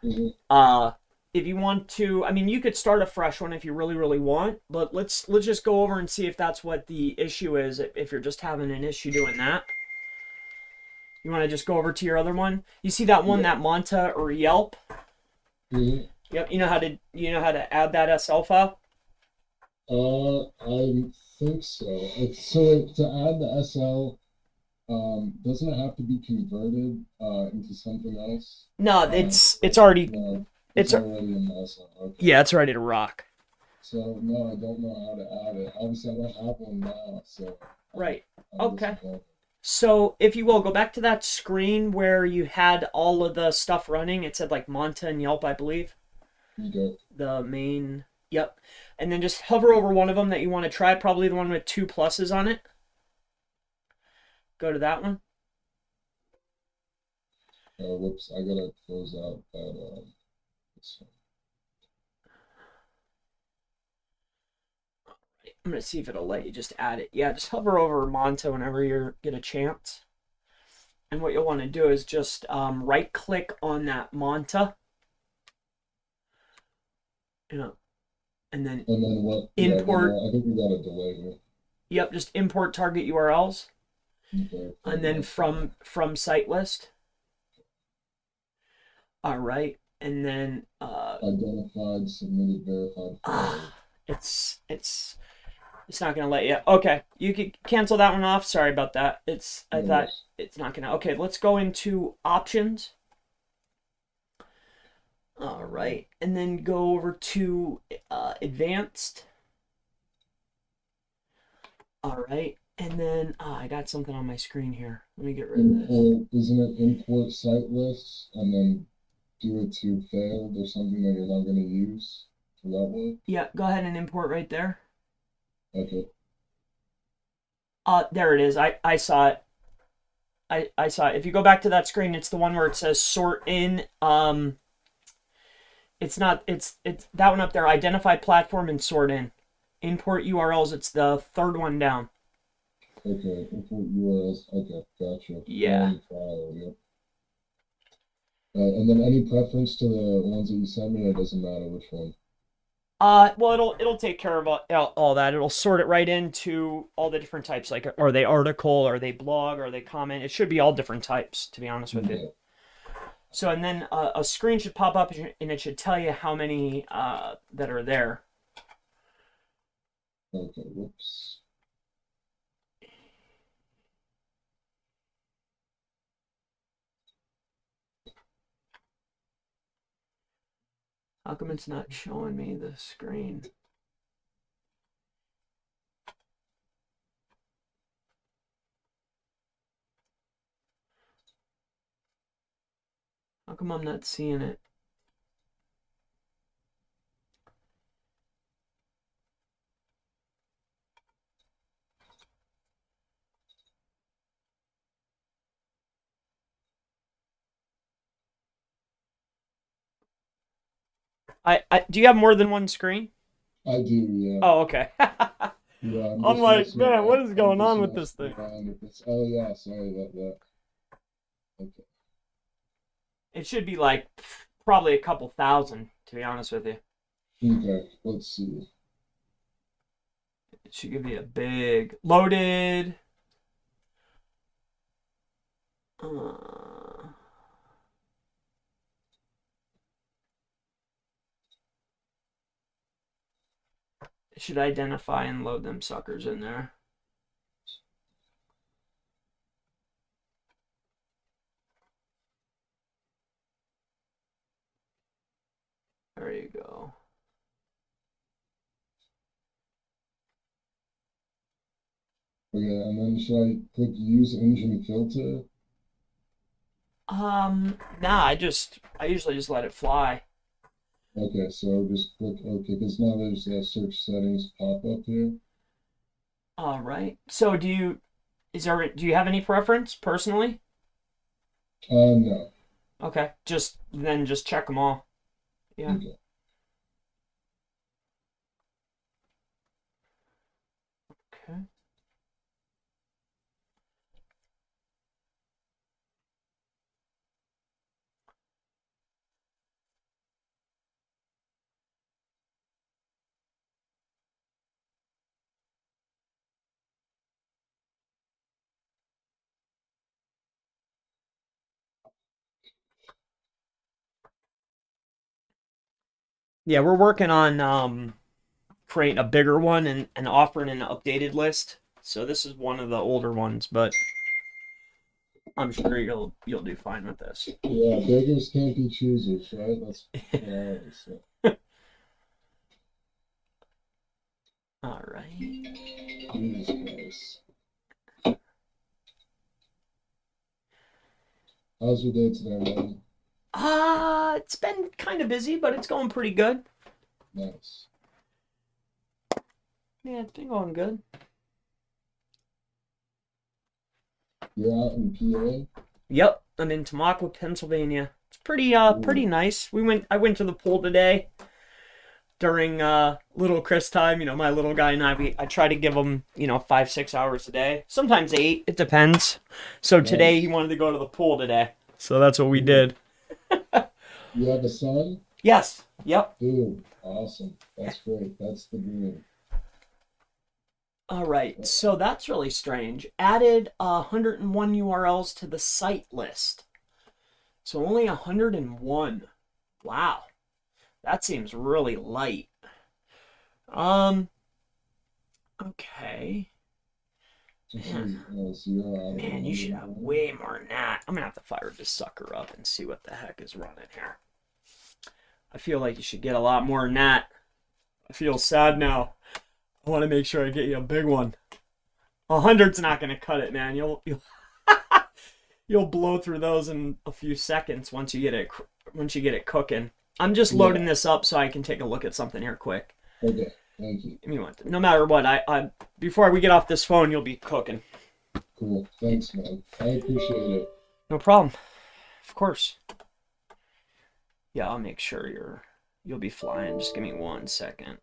Mm-hmm. If you want to, I mean, you could start a fresh one if you really want, but let's just go over and see if that's what the issue is. If you're just having an issue doing that, you want to just go over to your other one. You see that one, that Monta or Yelp? Mm-hmm. Yep. You know how to add that SL file? I think so. So to add the SL, doesn't it have to be converted into something else? No, it's already No, it's already in the SL. Okay. yeah, it's ready to rock. So no, I don't know how to add it. Obviously, I don't have one now, so Right. I'm Okay. disappointed. So if you will go back to that screen where you had all of the stuff running, it said like Monta and Yelp, I believe. Okay. The main, yep. And then just hover over one of them that you want to try, probably the one with 2 pluses on it. Go to that one. Whoops, I gotta close out that. This one. I'm going to see if it'll let you just add it. Yeah, just hover over Monta whenever you get a chance. And what you'll want to do is just right click on that Monta. You know, and then what? import. Yeah, I think we got a delay here. Yep, just import target URLs. Okay. And then from site list. All right. And then Identified, submitted, verified. it's not gonna let you. Okay, you could cancel that one off. Sorry about that. I thought it's not gonna. Okay, let's go into options. All right, and then go over to advanced. All right, and then I got something on my screen here. Let me get rid of this. Isn't it import site lists and then do it to failed or something that you're not going to use? Will that work? Yeah, go ahead and import right there. Okay. There it is. I saw it. I saw it. If you go back to that screen, it's the one where it says sort in. It's not. It's that one up there. Identify platform and sort in. Import URLs. It's the third one down. Okay. Import URLs. Okay. Gotcha. Yeah. File, yep. And then any preference to the ones that you sent me, or it doesn't matter which one? Well, it'll take care of all that. It'll sort it right into all the different types. Like, are they article? Are they blog? Are they comment? It should be all different types, to be honest with you. So, and then a screen should pop up, and it should tell you how many that are there. Okay. Whoops. How come it's not showing me the screen? How come I'm not seeing it? I do you have more than one screen? I do, yeah. Oh, okay. Yeah, I'm I'm just like, messing man, what around. is I'm going just on with this messing thing? around with this. Oh yeah, sorry about that. Okay. It should be like probably a couple thousand, to be honest with you. Okay, let's see. It should give you a big loaded. Uh, it should identify and load them suckers in there. There you go. Okay, and then should I click use engine filter? Nah, I usually just let it fly. Okay, so just click OK, because now there's search settings pop up here. All right. So do you have any preference personally? No. Okay. Just check them all. Yeah. Okay. Okay. Yeah, we're working on creating a bigger one and offering an updated list. So this is one of the older ones, but I'm sure you'll do fine with this. Yeah, beggars can't be choosers, right? That's what I always say. All right. Jesus Christ. How's your day today, man? It's been kind of busy, but it's going pretty good. Nice. Yeah, it's been going good. You're out in PA? Yep, I'm in Tamaqua, Pennsylvania. It's pretty Ooh, nice. I went to the pool today during little Chris time. You know, my little guy and I try to give him, 5 6 hours a day, sometimes 8. It depends. So today he nice. wanted to go to the pool today, so that's what we Cool. did. You have a son? Yes. Yep. Dude, awesome. That's great. That's the dream. All right. So that's really strange. Added 101 URLs to the site list. So only 101. Wow. That seems really light. Um. Okay. This Man. is 0 out of Man, you should have 101. way more than that. I'm gonna have to fire this sucker up and see what the heck is running here. I feel like you should get a lot more than that. I feel sad now. I want to make sure I get you a big one. 100's not gonna cut it, man. You'll blow through those in a few seconds once you get it cooking. I'm just Yeah. loading this up so I can take a look at something here quick. Okay. Thank you. Give me one. No matter what, I before we get off this phone, you'll be cooking. Cool. Thanks, man. I appreciate it. No problem. Of course. Yeah, I'll make sure you'll be flying. Just give me 1 second.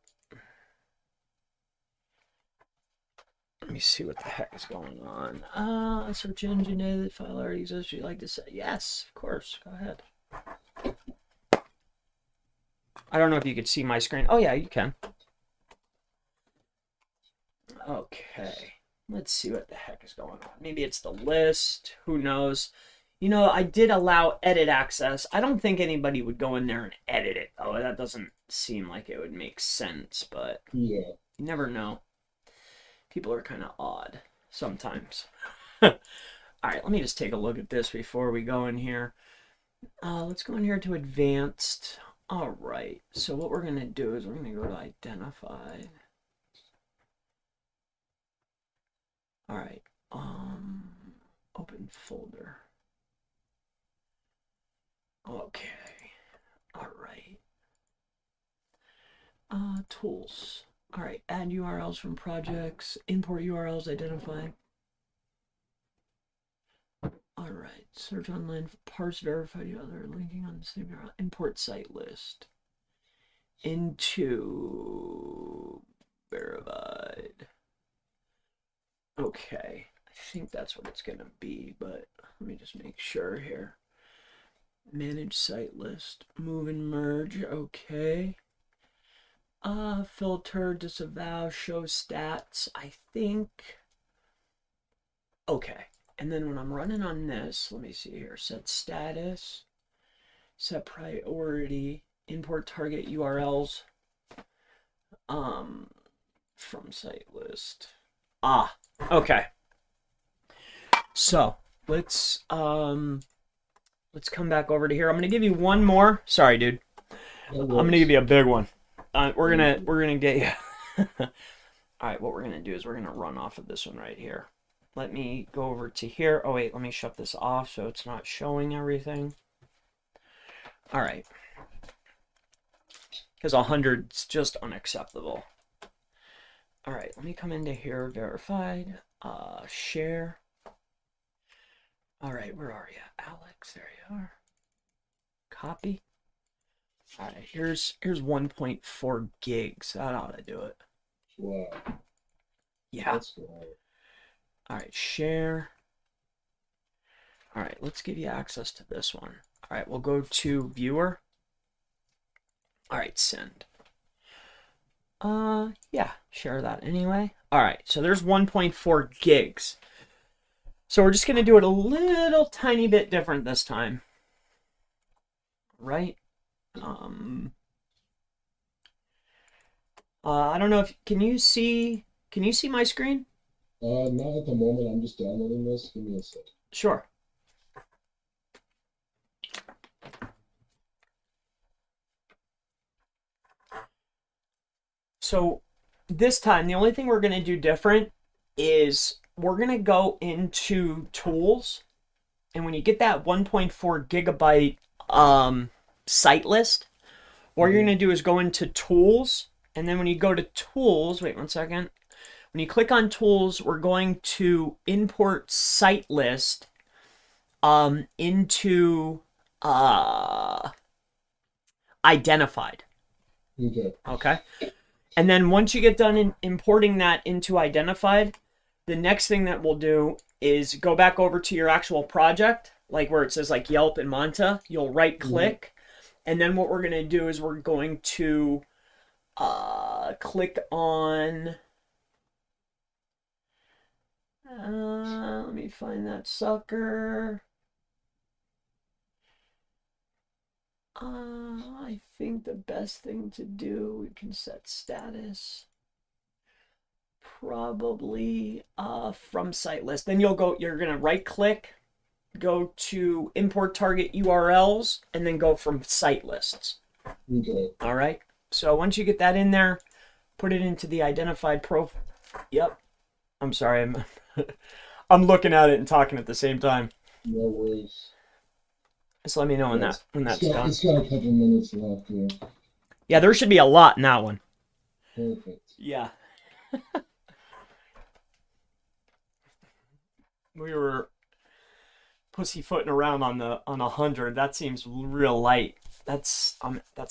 Let me see what the heck is going on. Search engine data file already exists. You'd like to say yes, of course. Go ahead. I don't know if you could see my screen. Oh yeah, you can. Okay. Let's see what the heck is going on. Maybe it's the list. Who knows? I did allow edit access. I don't think anybody would go in there and edit it, though. That doesn't seem like it would make sense, but Yeah. you never know. People are kind of odd sometimes. All right, let me just take a look at this before we go in here. Let's go in here to advanced. All right, so what we're going to do is we're going to go to identify. All right, open folder. Okay, all right. Tools. All right, add URLs from projects, import URLs, identify. All right, search online, parse, verify the other linking on the same URL, import site list. into verified. Okay, I think that's what it's gonna be, but let me just make sure here. Manage site list, move and merge. Okay. Filter, disavow, show stats. I think. Okay. And then when I'm running on this, let me see here. Set status, set priority, import target URLs. From site list. Okay. So let's come back over to here. I'm gonna give you one more. Sorry, dude. I'm gonna give you a big one. We're gonna get you. All right, what we're gonna do is we're gonna run off of this one right here. Let me go over to here. Oh wait, let me shut this off so it's not showing everything. All right, because 100's just unacceptable. All right, let me come into here, verified, share. All right, where are you, Alex? There you are. Copy. All right, here's 1.4 gigs. That ought to do it. Wow. Yeah. That's cool. All right, share. All right, let's give you access to this one. All right, we'll go to viewer. All right, send. Yeah, share that anyway. All right, so there's 1.4 gigs. So we're just gonna do it a little tiny bit different this time. Right? I don't know if can you see my screen? Not at the moment. I'm just downloading this. Give me a sec. Sure. So this time, the only thing we're going to do different is we're going to go into tools. And when you get that 1.4 gigabyte site list, what you're going to do is go into tools. And then when you go to tools, wait one second. When you click on tools, we're going to import site list into identified. Okay. And then once you get done importing that into identified, the next thing that we'll do is go back over to your actual project, like where it says like Yelp and Monta. You'll right click. And then what we're going to do is we're going to click on, let me find that sucker. I think the best thing to do, we can set status. Probably from site list. Then you're gonna right click, go to import target URLs, and then go from site lists. Okay. All right. So once you get that in there, put it into the identified profile. Yep. I'm sorry. I'm looking at it and talking at the same time. No worries. Just let me know when that's done. It's got a couple minutes left here. Yeah, there should be a lot in that one. Perfect. Yeah. We were pussyfooting around on 100. That seems real light. That's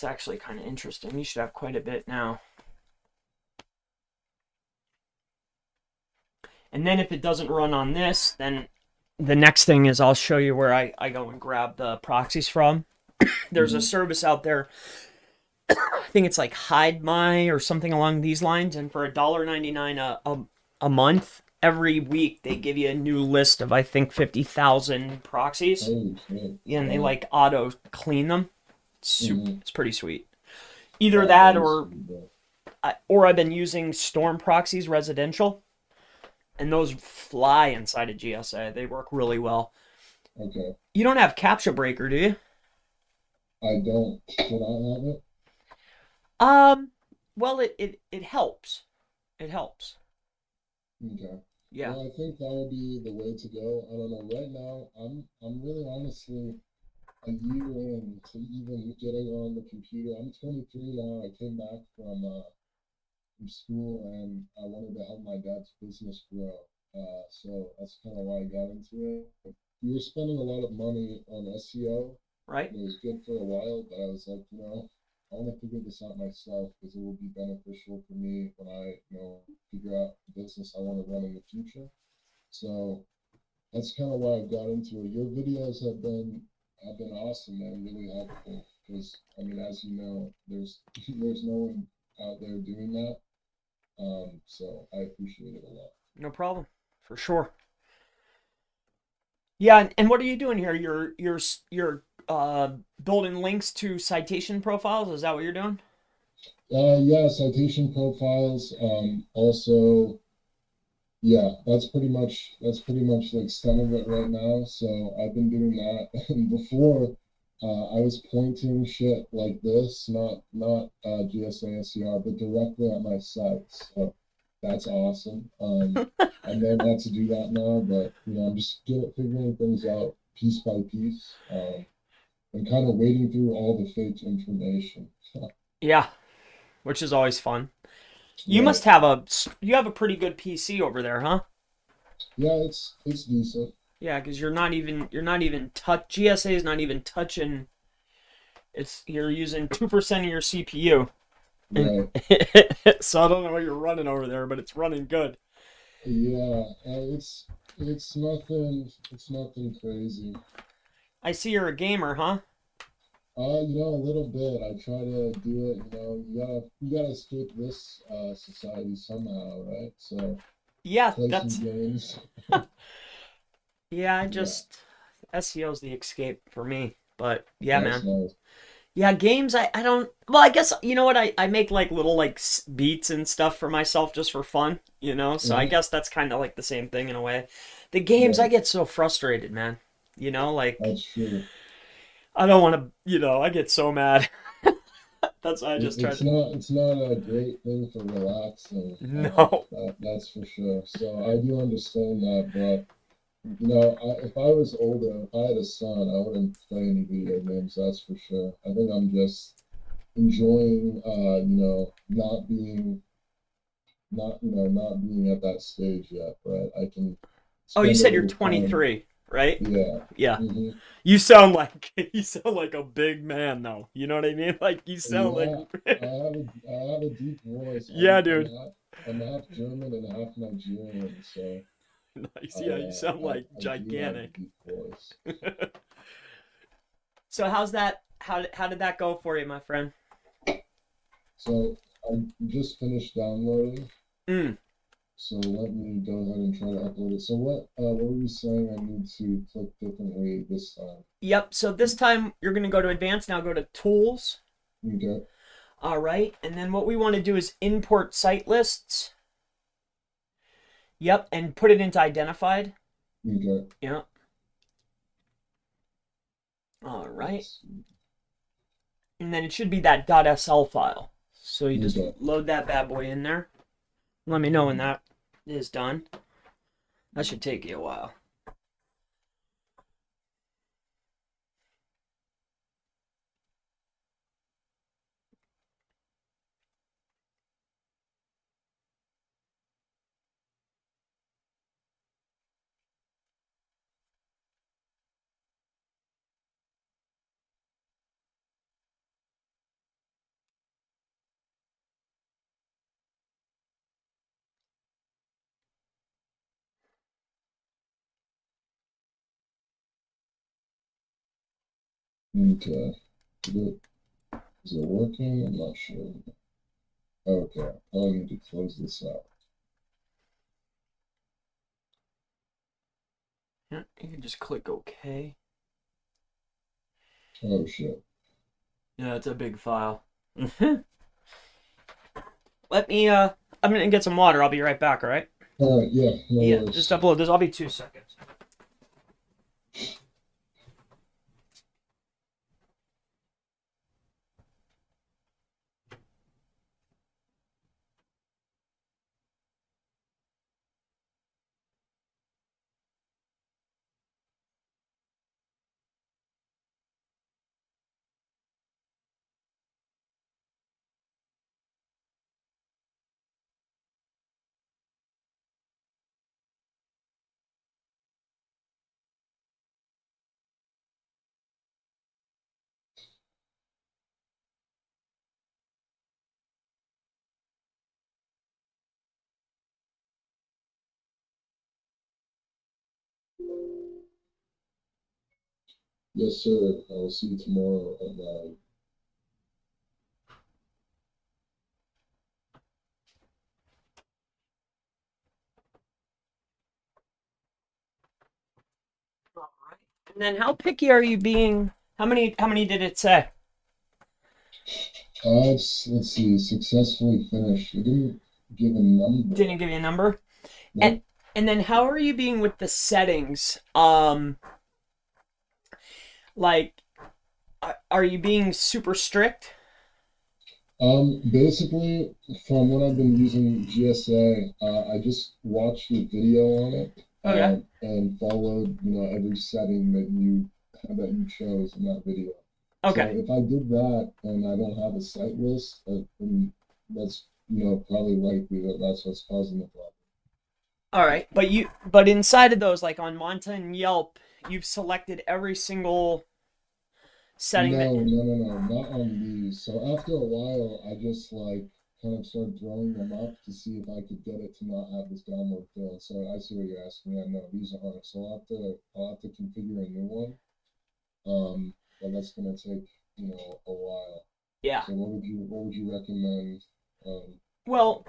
actually kind of interesting. You should have quite a bit now. And then if it doesn't run on this, then the next thing is I'll show you where I go and grab the proxies from. There's a service out there. I think it's like Hide My or something along these lines. And for $1.99 a month, every week they give you a new list of I think 50,000 proxies. Yeah, and they like auto clean them. It's pretty sweet. Either that or I've been using Storm proxies residential, and those fly inside of GSA. They work really well. Okay. You don't have Captcha Breaker, do you? I don't. Should I have it? Well, it helps. It helps. Okay. Yeah. Well, I think that would be the way to go. I don't know. Right now, I'm really honestly a year in to even getting on the computer. I'm 23 now. I came back from school and I wanted to help my dad's business grow. So that's kind of why I got into it. We were spending a lot of money on SEO. Right. It was good for a while, but I was like, I want to figure this out myself because it will be beneficial for me when I, figure out the business I want to run in the future. So that's kind of why I got into it. Your videos have been awesome, man, really helpful. Because I mean, as you know, there's there's no one out there doing that. So I appreciate it a lot. No problem, for sure. Yeah, and what are you doing here? You're building links to citation profiles. Is that what you're doing? Yeah, citation profiles. Also, yeah, that's pretty much the extent of it right now. So I've been doing that. And before, I was pointing shit like this, not GSA SER, but directly at my sites. So that's awesome. I know not to do that now, but I'm just figuring things out piece by piece, and kind of wading through all the fake information. Yeah, which is always fun. You Right. must have a pretty good PC over there, huh? Yeah, it's decent. Yeah, because you're not even touch GSA is not even touching. It's you're using 2% of your CPU, and Right. so I don't know what you're running over there, but it's running good. Yeah, it's nothing crazy. I see you're a gamer, huh? A little bit. I try to do it. You gotta escape this society somehow, right? So Yeah, play some that's games. yeah. I Yeah, just SEO's the escape for me. But yeah, that's man. nice. Yeah, games. I don't. Well, I guess you know what. I make like little like beats and stuff for myself just for fun. So I Hmm. guess that's kind of like the same thing in a way. The games, I Right, get so frustrated, man. Like that's true. I don't want to. I get so mad. That's why I It, just try it's to. not it's not a great thing for relaxing. No. That's for sure. So I do understand that, but if I was older, if I had a son, I wouldn't play any video games. That's for sure. I think I'm just enjoying, not being at that stage yet. But I can Oh, you spend a said you're little time. 23, right? Yeah. Yeah. Hmm. You sound like you sound like a big man though. You know what I mean? Like you sound like Yeah. I have a deep voice. yeah, I'm I'm dude. half I'm half German and half Nigerian, so Nice. I Yeah, you uh, sound I like I do have a gigantic. deep voice. So how's that? How did that go for you, my friend? So I just finished downloading. Mm. So let me go ahead and try to upload it. So what were you saying I need to click differently this time? Yep. So this time you're gonna go to advanced. Now go to tools. Okay. All right. And then what we want to do is import site lists. Yep. And put it into identified. Okay. Yep. All right. Let's And then it should be that .sl file. So you see. just Okay. load that bad boy in there. Let me know when that is done. That should take you a while. Okay. Is it working? I'm not sure. Okay. I probably need to close this out. Yeah, you can just click OK. Oh shit. Yeah, it's a big file. Let me I'm gonna get some water. I'll be right back, all right? All right. Yeah. No Yeah, just worries. upload this. I'll be 2 seconds. Yes, sir. I'll see you tomorrow at 9. All right. And then how picky are you being? How many did it say? Let's see, successfully finished. It didn't give a number. Didn't give you a number. And Nope. and then how are you being with the settings? Like are you being super strict? Basically, from what I've been using GSA, I just watched a video on it, Okay. and followed, every setting that you chose in that video. So Okay. if I did that and I don't have a site list, then that's, probably likely that that's what's causing the problem. All right. But inside of those, like on Monta and Yelp, you've selected every single setting that. No, no, no, no, not on these. So after a while, I just like kind of started throwing them up to see if I could get it to not have this download fail. So I see what you're asking. Yeah, no, these aren't. So I'll have to configure a new one. But that's gonna take, a while. Yeah. So what would you recommend? Um, Well,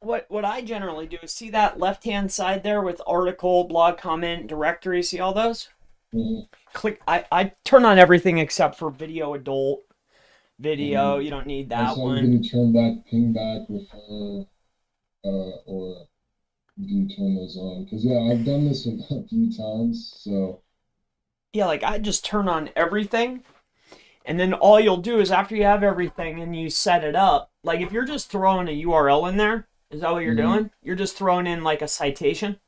what I generally do is see that left hand side there with article, blog, comment, directory. See all those? mhm, Click. I turn on everything except for video, adult video. mhm. You don't need I that saw you one. didn't turn back, ping back, refer, or you didn't turn those on. Because yeah, I've done this a few times. So. Yeah, like I just turn on everything. And then all you'll do is after you have everything and you set it up, like if you're just throwing a URL in there, is that what you're Mhm. doing? You're just throwing in like a citation?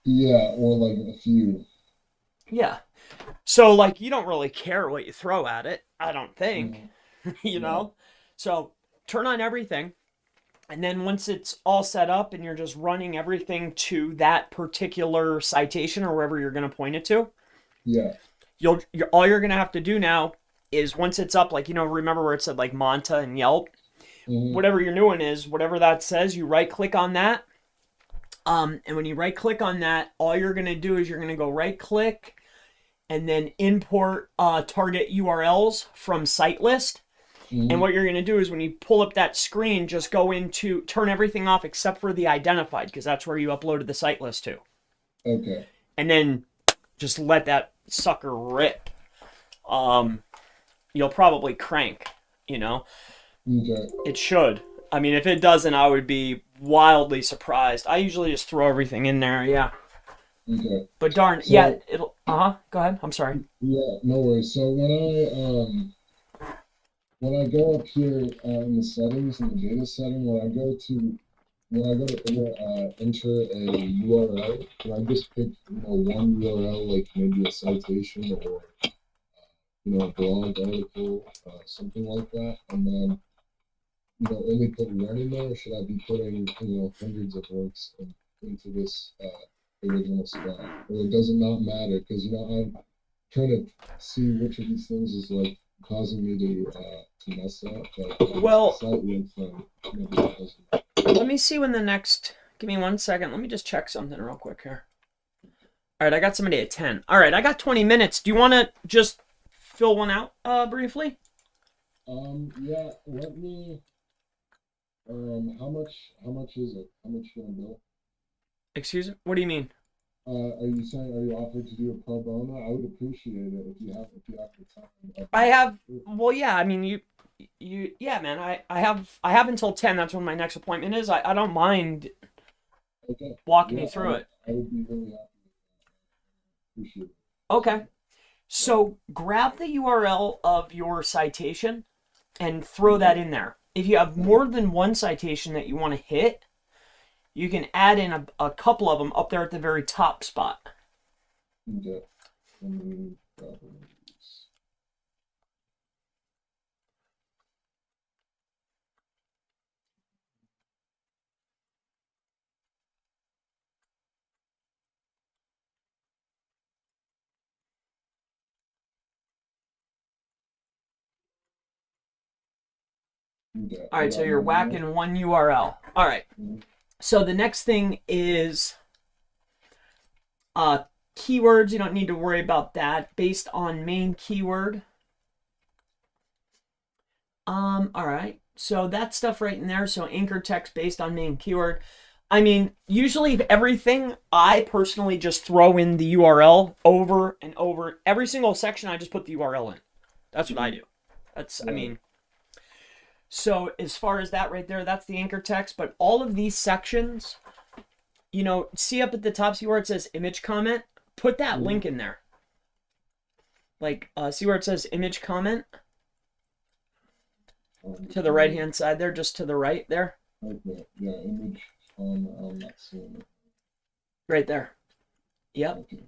Yeah, or like a few. Yeah. So like you don't really care what you throw at it, I don't think, Mhm. you No. know? So turn on everything. And then once it's all set up and you're just running everything to that particular citation or wherever you're going to point it to, Yeah. all you're going to have to do now is once it's up, like, remember where it said like Monta and Yelp? Hmm. Whatever your new one is, whatever that says, you right click on that. And when you right click on that, all you're going to do is you're going to go right click and then import target URLs from site list. And Hmm. what you're going to do is when you pull up that screen, just go into turn everything off except for the identified because that's where you uploaded the site list to. Okay. And then just let that sucker rip. Um, you'll probably crank, you know. Okay. It should. I mean, if it doesn't, I would be wildly surprised. I usually just throw everything in there, yeah. Okay. But darn, yeah, So it'll. Uh huh. Go ahead. I'm sorry. yeah, no worries. So when I go up here, in the settings in the data setting, when I go to enter a URL, can I just pick, one URL, like maybe a citation, or a blog article, something like that, and then, only put one in there, or should I be putting, hundreds of links into this original spot? Or does it not matter? Because, I'm trying to see which of these things is like causing me to mess up, but if it's the Well, site link, then maybe it doesn't. let me see when the next. Give me 1 second. Let me just check something real quick here. All right, I got somebody at 10. All right, I got 20 minutes. Do you want to just fill one out briefly? Yeah, let me, how much is it? How much you gonna bill? Excuse me? What do you mean? Are you offered to do a pro bono? I would appreciate it if you have the time. I have. Well, yeah. I mean, yeah, man. I have until 10. That's when my next appointment is. I don't mind Okay. walking Yeah, you through it. I would be really happy. Appreciate it. Okay. Yeah. So grab the URL of your citation and throw that Okay. in there. If you have Okay. more than one citation that you want to hit, you can add in a couple of them up there at the very top spot. Okay. Properties. Okay. All I right, so got you're one there. whacking one URL. All right. Mhm. So the next thing is Keywords, you don't need to worry about that. Based on main keyword. All right. So that stuff right in there. So anchor text based on main keyword. I mean, usually everything, I personally just throw in the URL over and over. Every single section, I just put the URL in. That's what I do. That's, I mean, so as far as that right there, that's the anchor text. But all of these sections, you know, see up at the top, see where it says image comment? Put that link in there. Like, see where it says image comment? To the right-hand side there, just to the right there. Okay, yeah, image on, I'm not seeing it. Right there. Yep. Okay.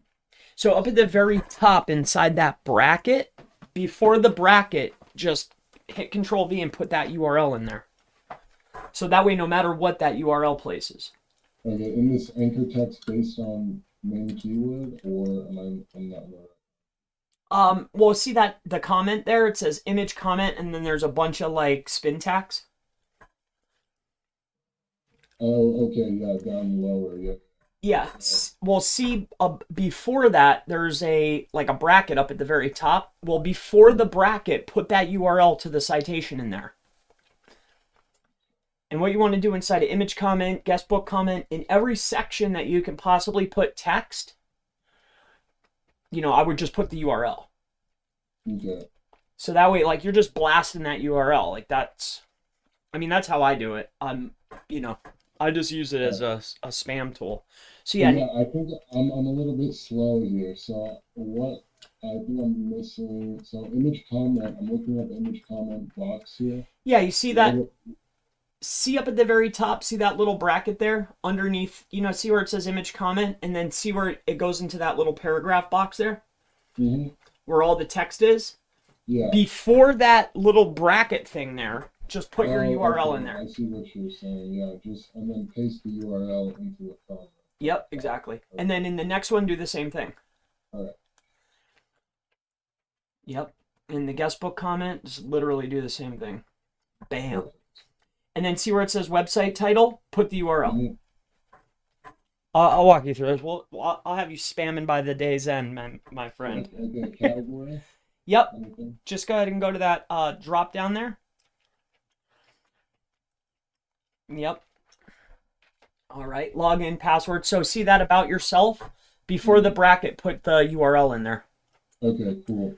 So up at the very top inside that bracket, before the bracket, just hit Control V and put that URL in there. So that way, no matter what, that URL places. Okay, in this anchor text based on main keyword, or I'm not right? Well, see that the comment there, it says image comment, and then there's a bunch of like spin tags. Oh, okay, yeah, down lower, yeah. Yeah. Well, see, before that, there's a bracket up at the very top. Well, before the bracket, put that URL to the citation in there. And what you want to do inside of image comment, guest book comment, in every section that you can possibly put text, you know, I would just put the URL. Okay. So that way, like, you're just blasting that URL. Like, that's, I mean, that's how I do it. You know, I just use it as a spam tool. So yeah. Yeah, I think I'm a little bit slow here. So what I think I'm missing, so image comment, I'm looking at the image comment box here. Yeah, you see that? See up at the very top, see that little bracket there underneath, you know, see where it says image comment, and then see where it goes into that little paragraph box there? Mm-hmm. Where all the text is? Yeah. Before that little bracket thing there, just put your URL in there. I see what you're saying. Yeah, just and then paste the URL into the comment. Yep, exactly. Okay. And then in the next one, do the same thing. All right. Yep. In the guest book comment, just literally do the same thing. Bam. Perfect. And then see where it says website title, put the URL. Mm-hmm. I'll walk you through this. Well, I'll have you spamming by the day's end, my friend. Okay, category? Yep. Anything? Just go ahead and go to that drop down there. Yep. All right, login password. So see that about yourself? Before the bracket, put the URL in there. Okay, cool.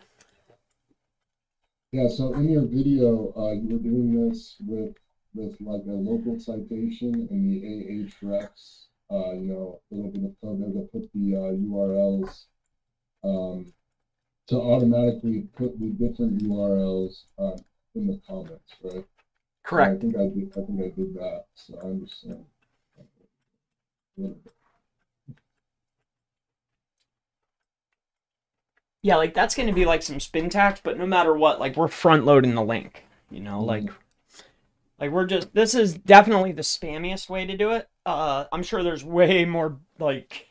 Yeah, so in your video, you were doing this with like a local citation in the Ahrefs. You know, a little bit of code there to put the URLs to automatically put the different URLs in the comments, right? Correct. So I think I did that, so I understand. Yeah, like that's going to be like some spin tax, but no matter what, like we're front loading the link, you know, like we're just, this is definitely the spammiest way to do it. I'm sure there's way more like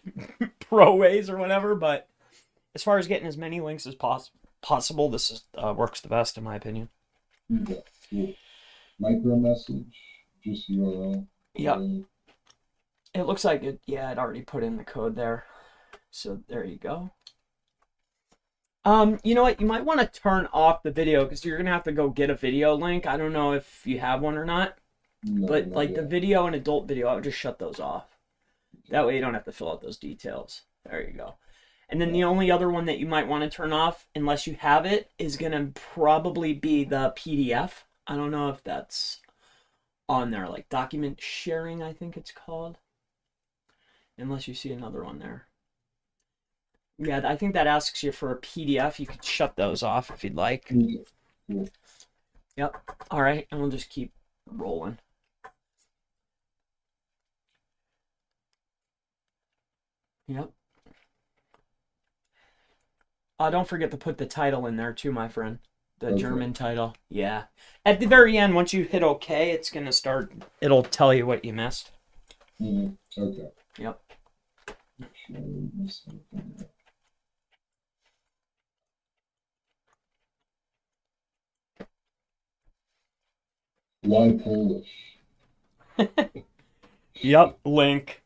pro ways or whatever, but as far as getting as many links as possible, this is works the best in my opinion. Okay, cool. Micro message, just URL. Yep. It looks like it, yeah, it already put in the code there. So there you go. You know what? You might want to turn off the video because you're going to have to go get a video link. I don't know if you have one or not. No, but like the video and adult video, I would just shut those off. That way you don't have to fill out those details. There you go. And then the only other one that you might want to turn off, unless you have it, is going to probably be the PDF. I don't know if that's on there. Like document sharing, I think it's called. Unless you see another one there. Yeah, I think that asks you for a PDF. You could shut those off if you'd like. Yep. All right, and we'll just keep rolling. Yep. Don't forget to put the title in there too, my friend. The German title. Yeah. At the very end, once you hit OK, it's going to start. It'll tell you what you missed. Okay. Yep. Why Polish? Yep, link.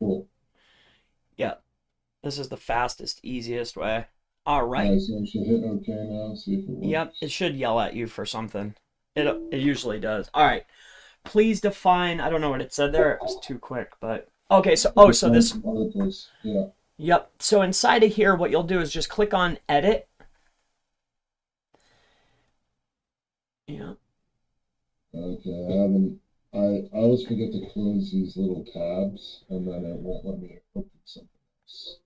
Cool. Yeah, this is the fastest, easiest way. All right. Alright, so I should hit OK now, see if it Yep, works. it should yell at you for something. It usually does. All right. Please define. I don't know what it said there. It was too quick, but okay. So so Define this. some articles. Yeah. Yep. So inside of here, what you'll do is just click on edit. Yeah. Okay, I haven't. I always forget to close these little tabs, and then it won't let me open something else.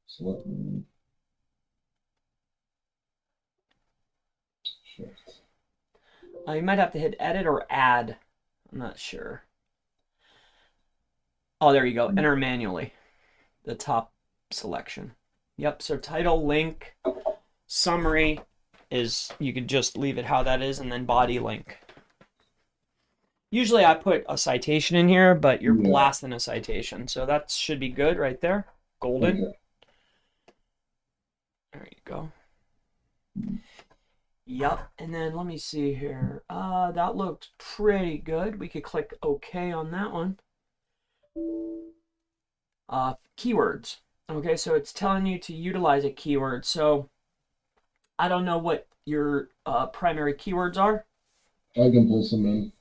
So let me shift. You might have to hit edit or add. I'm not sure. Oh, there you go. Enter manually. The top selection. Yep. So title, link, summary is, you could just leave it how that is, and then body link. Usually I put a citation in here, but you're blasting a citation. So that should be good right there. Golden. Okay. There you go. Yep. And then let me see here. That looks pretty good. We could click OK on that one. Keywords. Okay, so it's telling you to utilize a keyword. So I don't know what your primary keywords are. I can pull some in.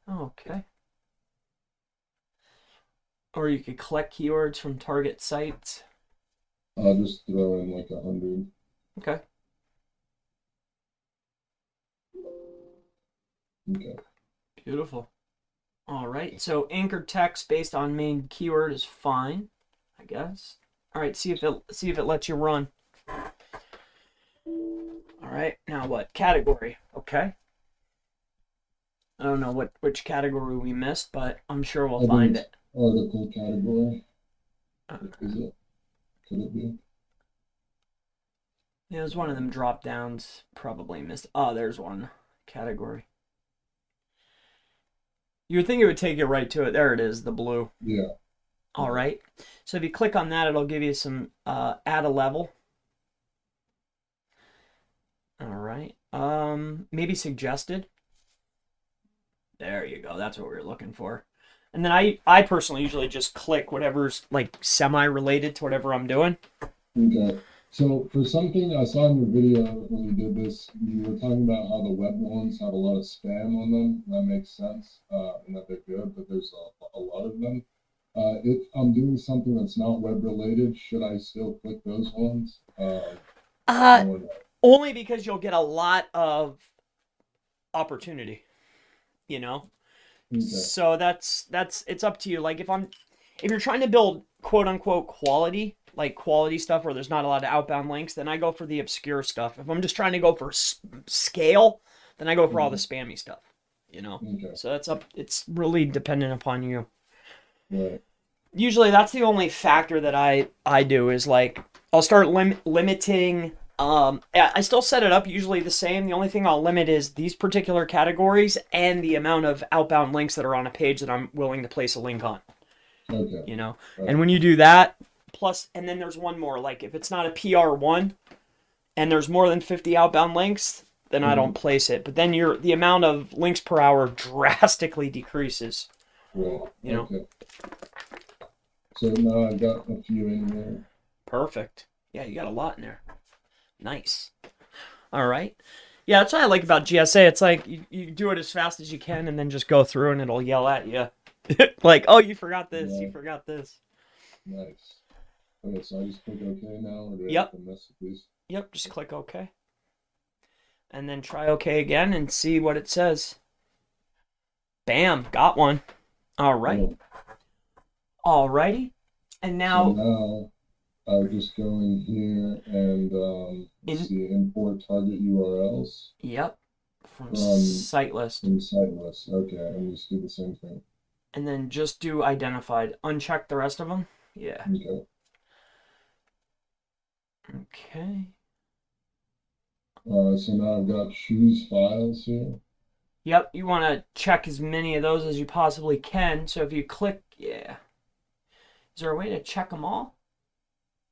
Okay. Or you could collect keywords from target sites. I'll just throw in like 100. Okay. Okay. Beautiful. All right. So anchor text based on main keyword is fine, I guess. All right. See if it lets you run. All right. Now what? Category. Okay. I don't know which category we missed, but I'm sure we'll find it. Article category. Is it? Could it be? Yeah, there's one of them drop downs. Probably missed. Oh, there's one category. You would think it would take you right to it. There it is, the blue. Yeah. All right. So if you click on that, it'll give you some add a level. All right. Maybe suggested. There you go. That's what we were looking for. And then I personally usually just click whatever's like semi-related to whatever I'm doing. Okay. So for something I saw in your video when you did this, you were talking about how the web ones have a lot of spam on them. That makes sense, and that they're good, but there's a lot of them. If I'm doing something that's not web related, should I still click those ones? Only because you'll get a lot of opportunity, you know? Okay. So that's it's up to you. Like if you're trying to build quote unquote quality, like quality stuff where there's not a lot of outbound links, then I go for the obscure stuff. If I'm just trying to go for scale, then I go for all the spammy stuff, you know? Okay. So it's really dependent upon you. Right. Usually that's the only factor that I do is like, I'll start limiting. I still set it up usually the same. The only thing I'll limit is these particular categories and the amount of outbound links that are on a page that I'm willing to place a link on. Okay. You know, Right. And when you do that, plus, and then there's one more, like if it's not a PR1 and there's more than 50 outbound links, then I don't place it. But then the amount of links per hour drastically decreases. Right. You know. Okay. So now I've got a few in there. Perfect. Yeah, you got a lot in there. Nice. All right. Yeah, that's what I like about GSA. It's like you do it as fast as you can and then just go through and it'll yell at you. Like, oh, you forgot this. Yeah. You forgot this. Nice. Okay, so I just click OK now, or do I Yep. have to mess with these? Yep, just click OK. And then try OK again and see what it says. Bam, got one. All right. Cool. All righty. And now... So now I'll just go in here and see import target URLs. Yep. From site list. From site list. Okay, and just do the same thing. And then just do identified. Uncheck the rest of them. Yeah. Okay. Okay. So now I've got choose files here. Yep, you want to check as many of those as you possibly can. So if you click, yeah. Is there a way to check them all?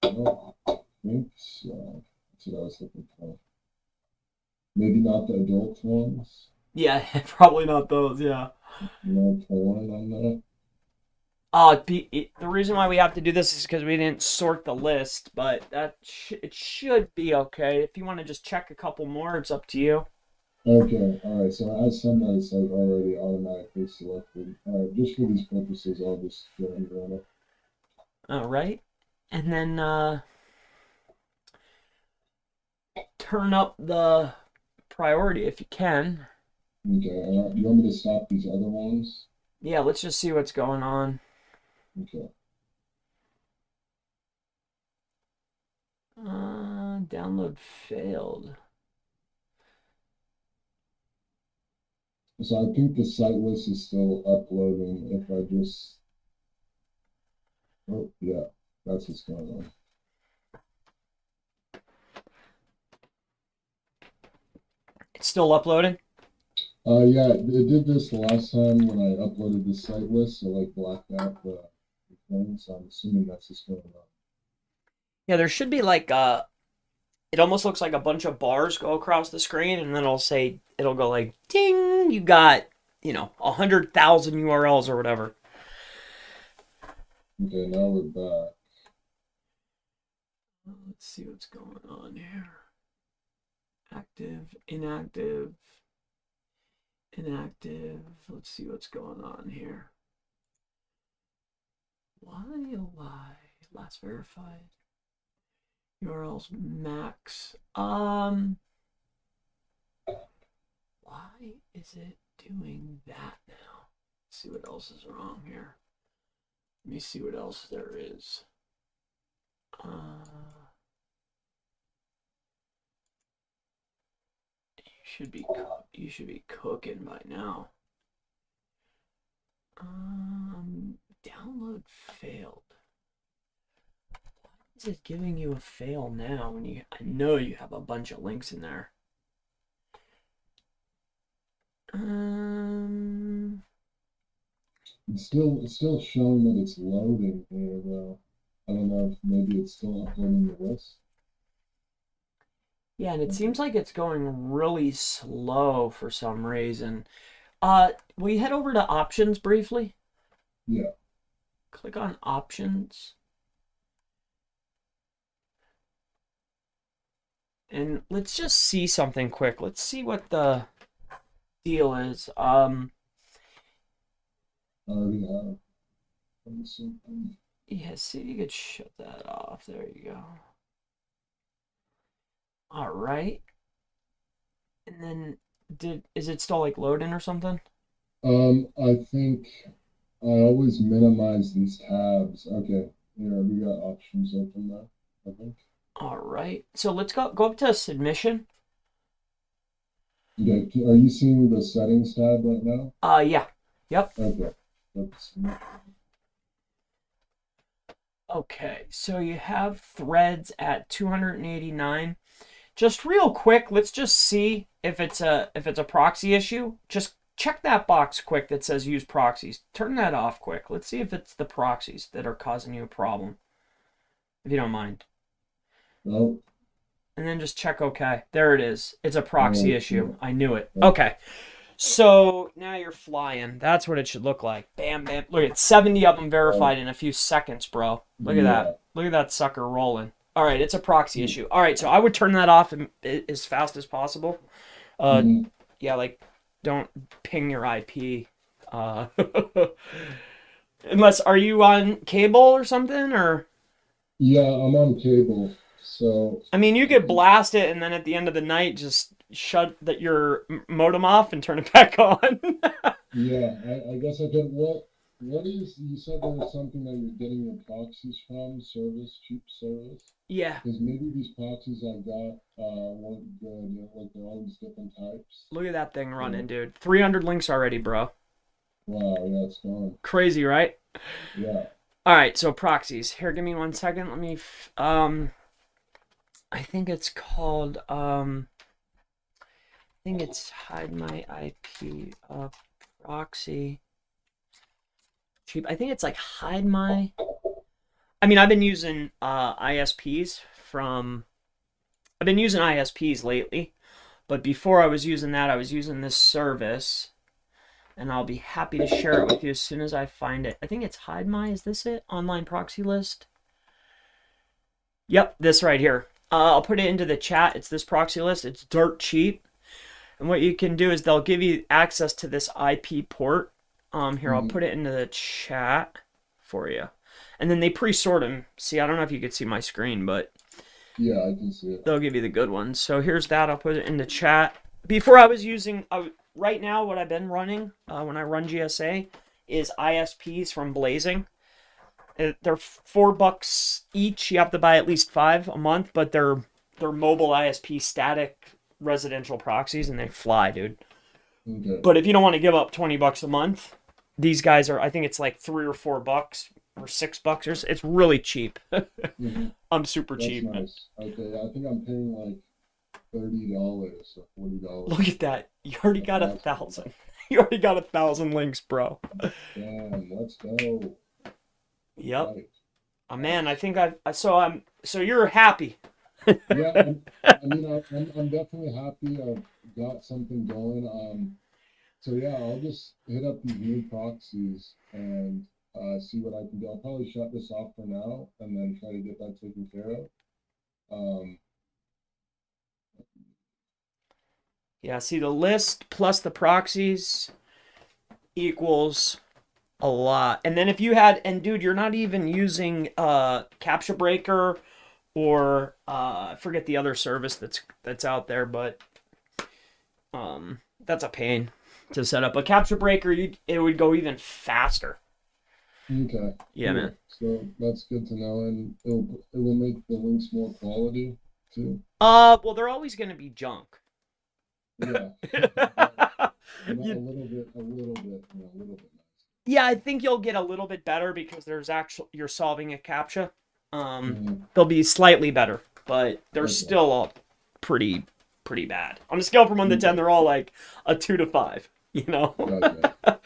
Oh, I think so. That's what I was looking for. Maybe not the adult ones. Yeah, probably not those, yeah. No porn on that. The reason why we have to do this is because we didn't sort the list, but it should be okay. If you want to just check a couple more, it's up to you. Okay, all right. So I have some that's like already automatically selected. All right, just for these purposes, I'll just go and run it. All right. And then turn up the priority if you can. Okay, you want me to stop these other ones? Yeah, let's just see what's going on. Okay. Download failed. So I think the site list is still uploading. If I just, oh yeah, that's what's going on. It's still uploading? Yeah, it did this the last time when I uploaded the site list, so like blacked out the thing. So I'm assuming that's what's going on. Yeah, there should be like it almost looks like a bunch of bars go across the screen, and then it'll go like ding, you got 100,000 URLs or whatever. Okay, now we're back. Let's see what's going on here. Active, inactive, inactive. Let's see what's going on here. Why, oh why? Last verified. URLs max. Why is it doing that now? Let's see what else is wrong here. Let me see what else there is. You should be cooking by now. Download failed. Why is it giving you a fail now when I know you have a bunch of links in there? It's still showing that it's loading here though. I don't know if maybe it's still uploading the list. Yeah, and it seems like it's going really slow for some reason. Will you head over to options briefly? Yeah. Click on options. And let's just see something quick. Let's see what the deal is. I already have. Yeah, see, you could shut that off. There you go. All right. And then is it still like loading or something? I think I always minimize these tabs. Okay, here we got options open now, I think. All right. So let's go up to submission. Okay, are you seeing the settings tab right now? Yeah. Yep. Okay. Okay. So you have threads at 289. Just real quick, let's just see if it's a proxy issue. Just check that box quick that says use proxies. Turn that off quick. Let's see if it's the proxies that are causing you a problem. If you don't mind. No. And then just check OK. There it is. It's a proxy issue. I knew it. Yeah. Okay. So now you're flying. That's what it should look like. Bam, bam. Look at 70 of them verified in a few seconds, bro. Look at that. Look at that sucker rolling. All right, it's a proxy issue. All right, so I would turn that off as fast as possible. Yeah, like don't ping your IP. Unless, are you on cable or something, or? Yeah, I'm on cable. So I mean, you could blast it and then at the end of the night just shut your modem off and turn it back on. yeah, I guess I could. What is, you said there was something that you're getting your proxies from, cheap service? Yeah. Because maybe these proxies I got weren't good, like they're all these different types. Look at that thing running, dude. 300 links already, bro. Wow, yeah, it's gone. Crazy, right? Yeah. All right, so proxies. Here, give me 1 second. Let me, I think it's called, I think it's hide my IP proxy. Cheap. I think it's like hide my. I mean, I've been using ISPs I've been using ISPs lately, but before I was using that, I was using this service. and I'll be happy to share it with you as soon as I find it. I think it's Hide My, is this it? Online proxy list? Yep, this right here. I'll put it into the chat. It's this proxy list. It's dirt cheap. And what you can do is they'll give you access to this IP port. Here, I'll put it into the chat for you. And then they pre-sort them. See, I don't know if you could see my screen, but Yeah, I can see it. they'll give you the good ones. So here's that. I'll put it in the chat. Before I was using, right now what I've been running when I run GSA is ISPs from Blazing. They're $4 each. You have to buy at least 5 a month, but they're mobile ISP static residential proxies, and they fly, dude. Okay. But if you don't want to give up $20 a month, these guys are, I think it's like $3 or $4 or $6. It's really cheap. I'm super That's cheap. nice. Okay, I think I'm paying like $30 or $40. Look at that. You already got 1,000. You already got 1,000 links, bro. Damn, let's go. Yep. Right. Man, I think so you're happy. Yeah, I'm definitely happy I've got something going. So yeah, I'll just hit up these new proxies and see what I can do. I'll probably shut this off for now and then try to get that taken care of. Um, Yeah, see, the list plus the proxies equals a lot. And then if you had, and dude, you're not even using Capture Breaker or I forget the other service that's out there, but that's a pain to set up. A Capture Breaker, it would go even faster. okay. Yeah, Cool. man. So that's good to know, and it will make the links more quality too. Well, they're always going to be junk. Yeah. A You- little bit, a little bit nice. yeah, I think you'll get a little bit better because you're solving a CAPTCHA. They'll be slightly better, but they're still all pretty bad. On a scale from 1 to 10, they're all like a 2 to 5, you know? Gotcha.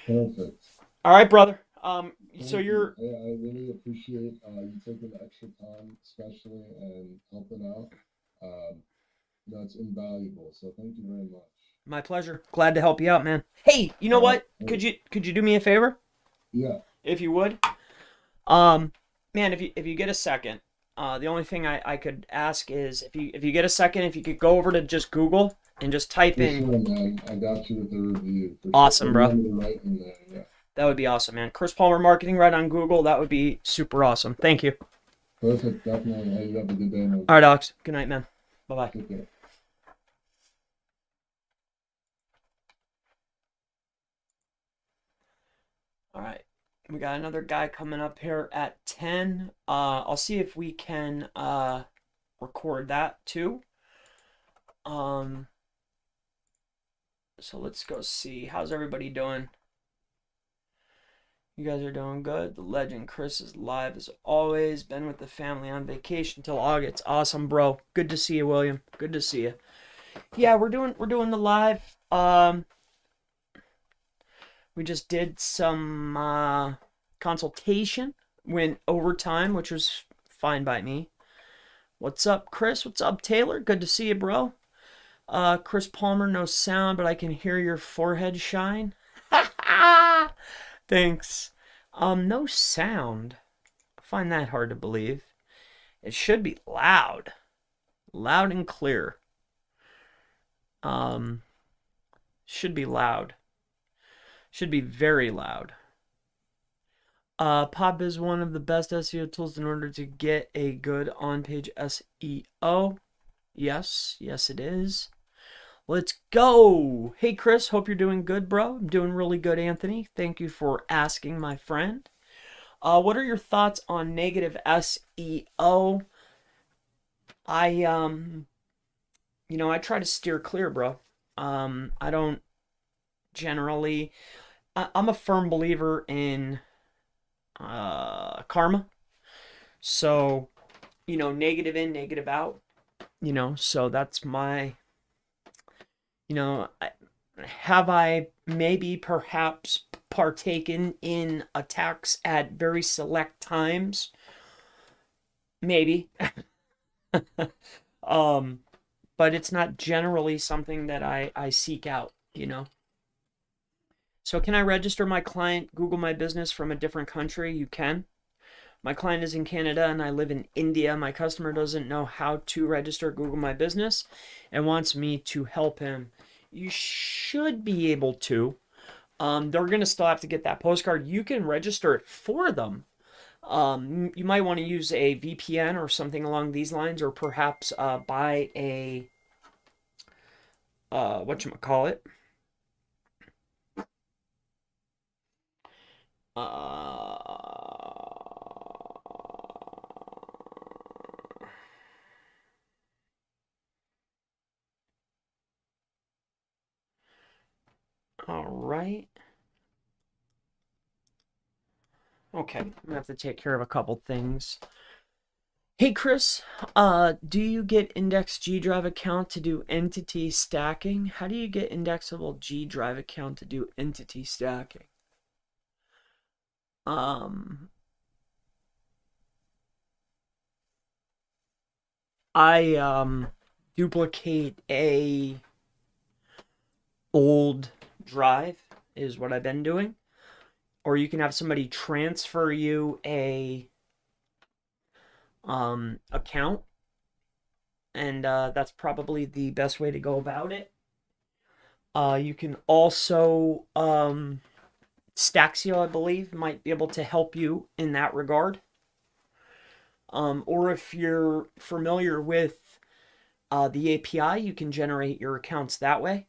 Perfect. All right, brother. So Thank you're you. I really appreciate you taking the extra time, especially, and helping out. That's invaluable. So thank you very much. my pleasure. Glad to help you out, man. Hey, you know what? Could you do me a favor? Yeah. If you would? Man, if you get a second, the only thing I could ask is if you get a second, if you could go over to just Google and just type in. Sure, man. I got you with the review. Awesome, bro. Right in there. Yeah. That would be awesome, man. Chris Palmer Marketing right on Google. That would be super awesome. Thank you. Perfect. Definitely. Hey, you have a good day, man. All right, Alex. Good night, man. Bye-bye. Take care. All right. We got another guy coming up here at 10. I'll see if we can record that too. So let's go see. How's everybody doing? You guys are doing good. The legend Chris is live as always. Been with the family on vacation till August. Awesome, bro. Good to see you, William. Good to see you. Yeah, we're doing the live. We just did some consultation. Went overtime, which was fine by me. What's up, Chris? What's up, Taylor? Good to see you, bro. Chris Palmer, no sound, but I can hear your forehead shine. Thanks. No sound. I find that hard to believe. It should be loud. Loud and clear. Should be loud. Should be very loud. Pop is one of the best SEO tools in order to get a good on-page SEO. Yes, it is. Let's go. Hey, Chris, hope you're doing good, bro. I'm doing really good, Anthony. Thank you for asking, my friend. What are your thoughts on negative SEO? I try to steer clear, bro. I don't generally... I'm a firm believer in karma. So, negative in, negative out. So that's my... have I maybe perhaps partaken in attacks at very select times? Maybe. But it's not generally something that I seek out, So can I register my client Google My Business from a different country? You can. My client is in Canada and I live in India. My customer doesn't know how to register Google My Business and wants me to help him. You should be able to. They're going to still have to get that postcard. You can register it for them. You might want to use a VPN or something along these lines, or perhaps buy a whatchamacallit. All right. Okay, I'm gonna have to take care of a couple things. Hey Chris, do you get index G drive account to do entity stacking? How do you get indexable G drive account to do entity stacking? I duplicate a old drive is what I've been doing, or you can have somebody transfer you a account, and that's probably the best way to go about it. You can also Staxio, I believe, might be able to help you in that regard. Or if you're familiar with the API, you can generate your accounts that way,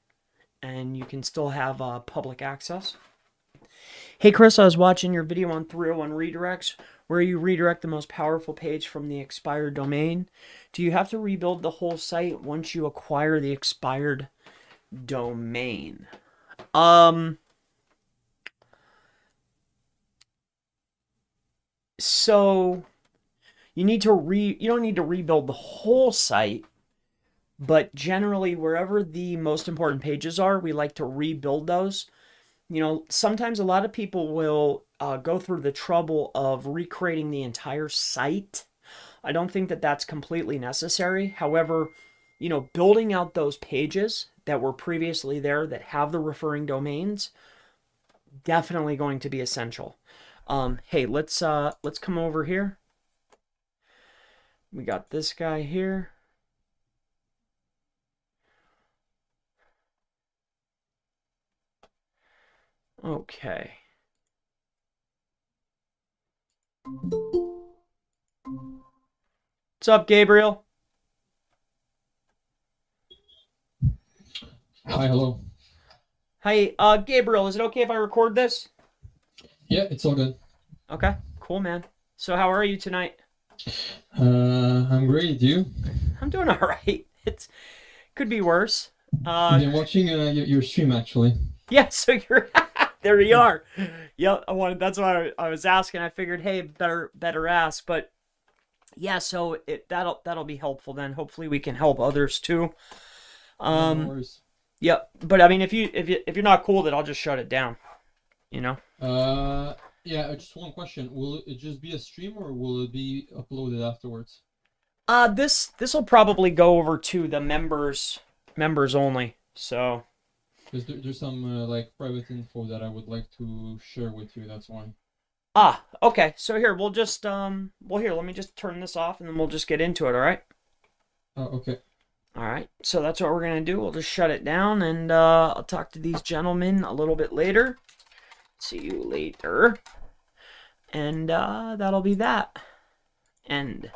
and you can still have public access. Hey Chris, I was watching your video on 301 redirects, where you redirect the most powerful page from the expired domain. Do you have to rebuild the whole site once you acquire the expired domain? So you don't need to rebuild the whole site, but generally wherever the most important pages are, we like to rebuild those. You know, sometimes a lot of people will go through the trouble of recreating the entire site. I don't think that that's completely necessary. However, you know, building out those pages that were previously there that have the referring domains, definitely going to be essential. Hey, let's come over here. We got this guy here. Okay. What's up, Gabriel? Hi, hello. Hey, Gabriel, is it okay if I record this? Yeah, it's all good. Okay, cool, man. So how are you tonight? I'm great. You? I'm doing all right. It's could be worse. Been watching your stream actually. Yeah, so you're there you are. Yep, that's why I was asking. I figured, hey, better ask, but yeah, so that'll be helpful then. Hopefully we can help others too. No worries. Yep, but I mean if you're not cool, then I'll just shut it down, you know? Yeah, just one question. Will it just be a stream or will it be uploaded afterwards? This will probably go over to the members only. So Because there's some like private info that I would like to share with you. That's why. okay. So here we'll just here, let me just turn this off and then we'll just get into it, all right? Okay. All right. So that's what we're going to do. We'll just shut it down and I'll talk to these gentlemen a little bit later. See you later. And that'll be that. End.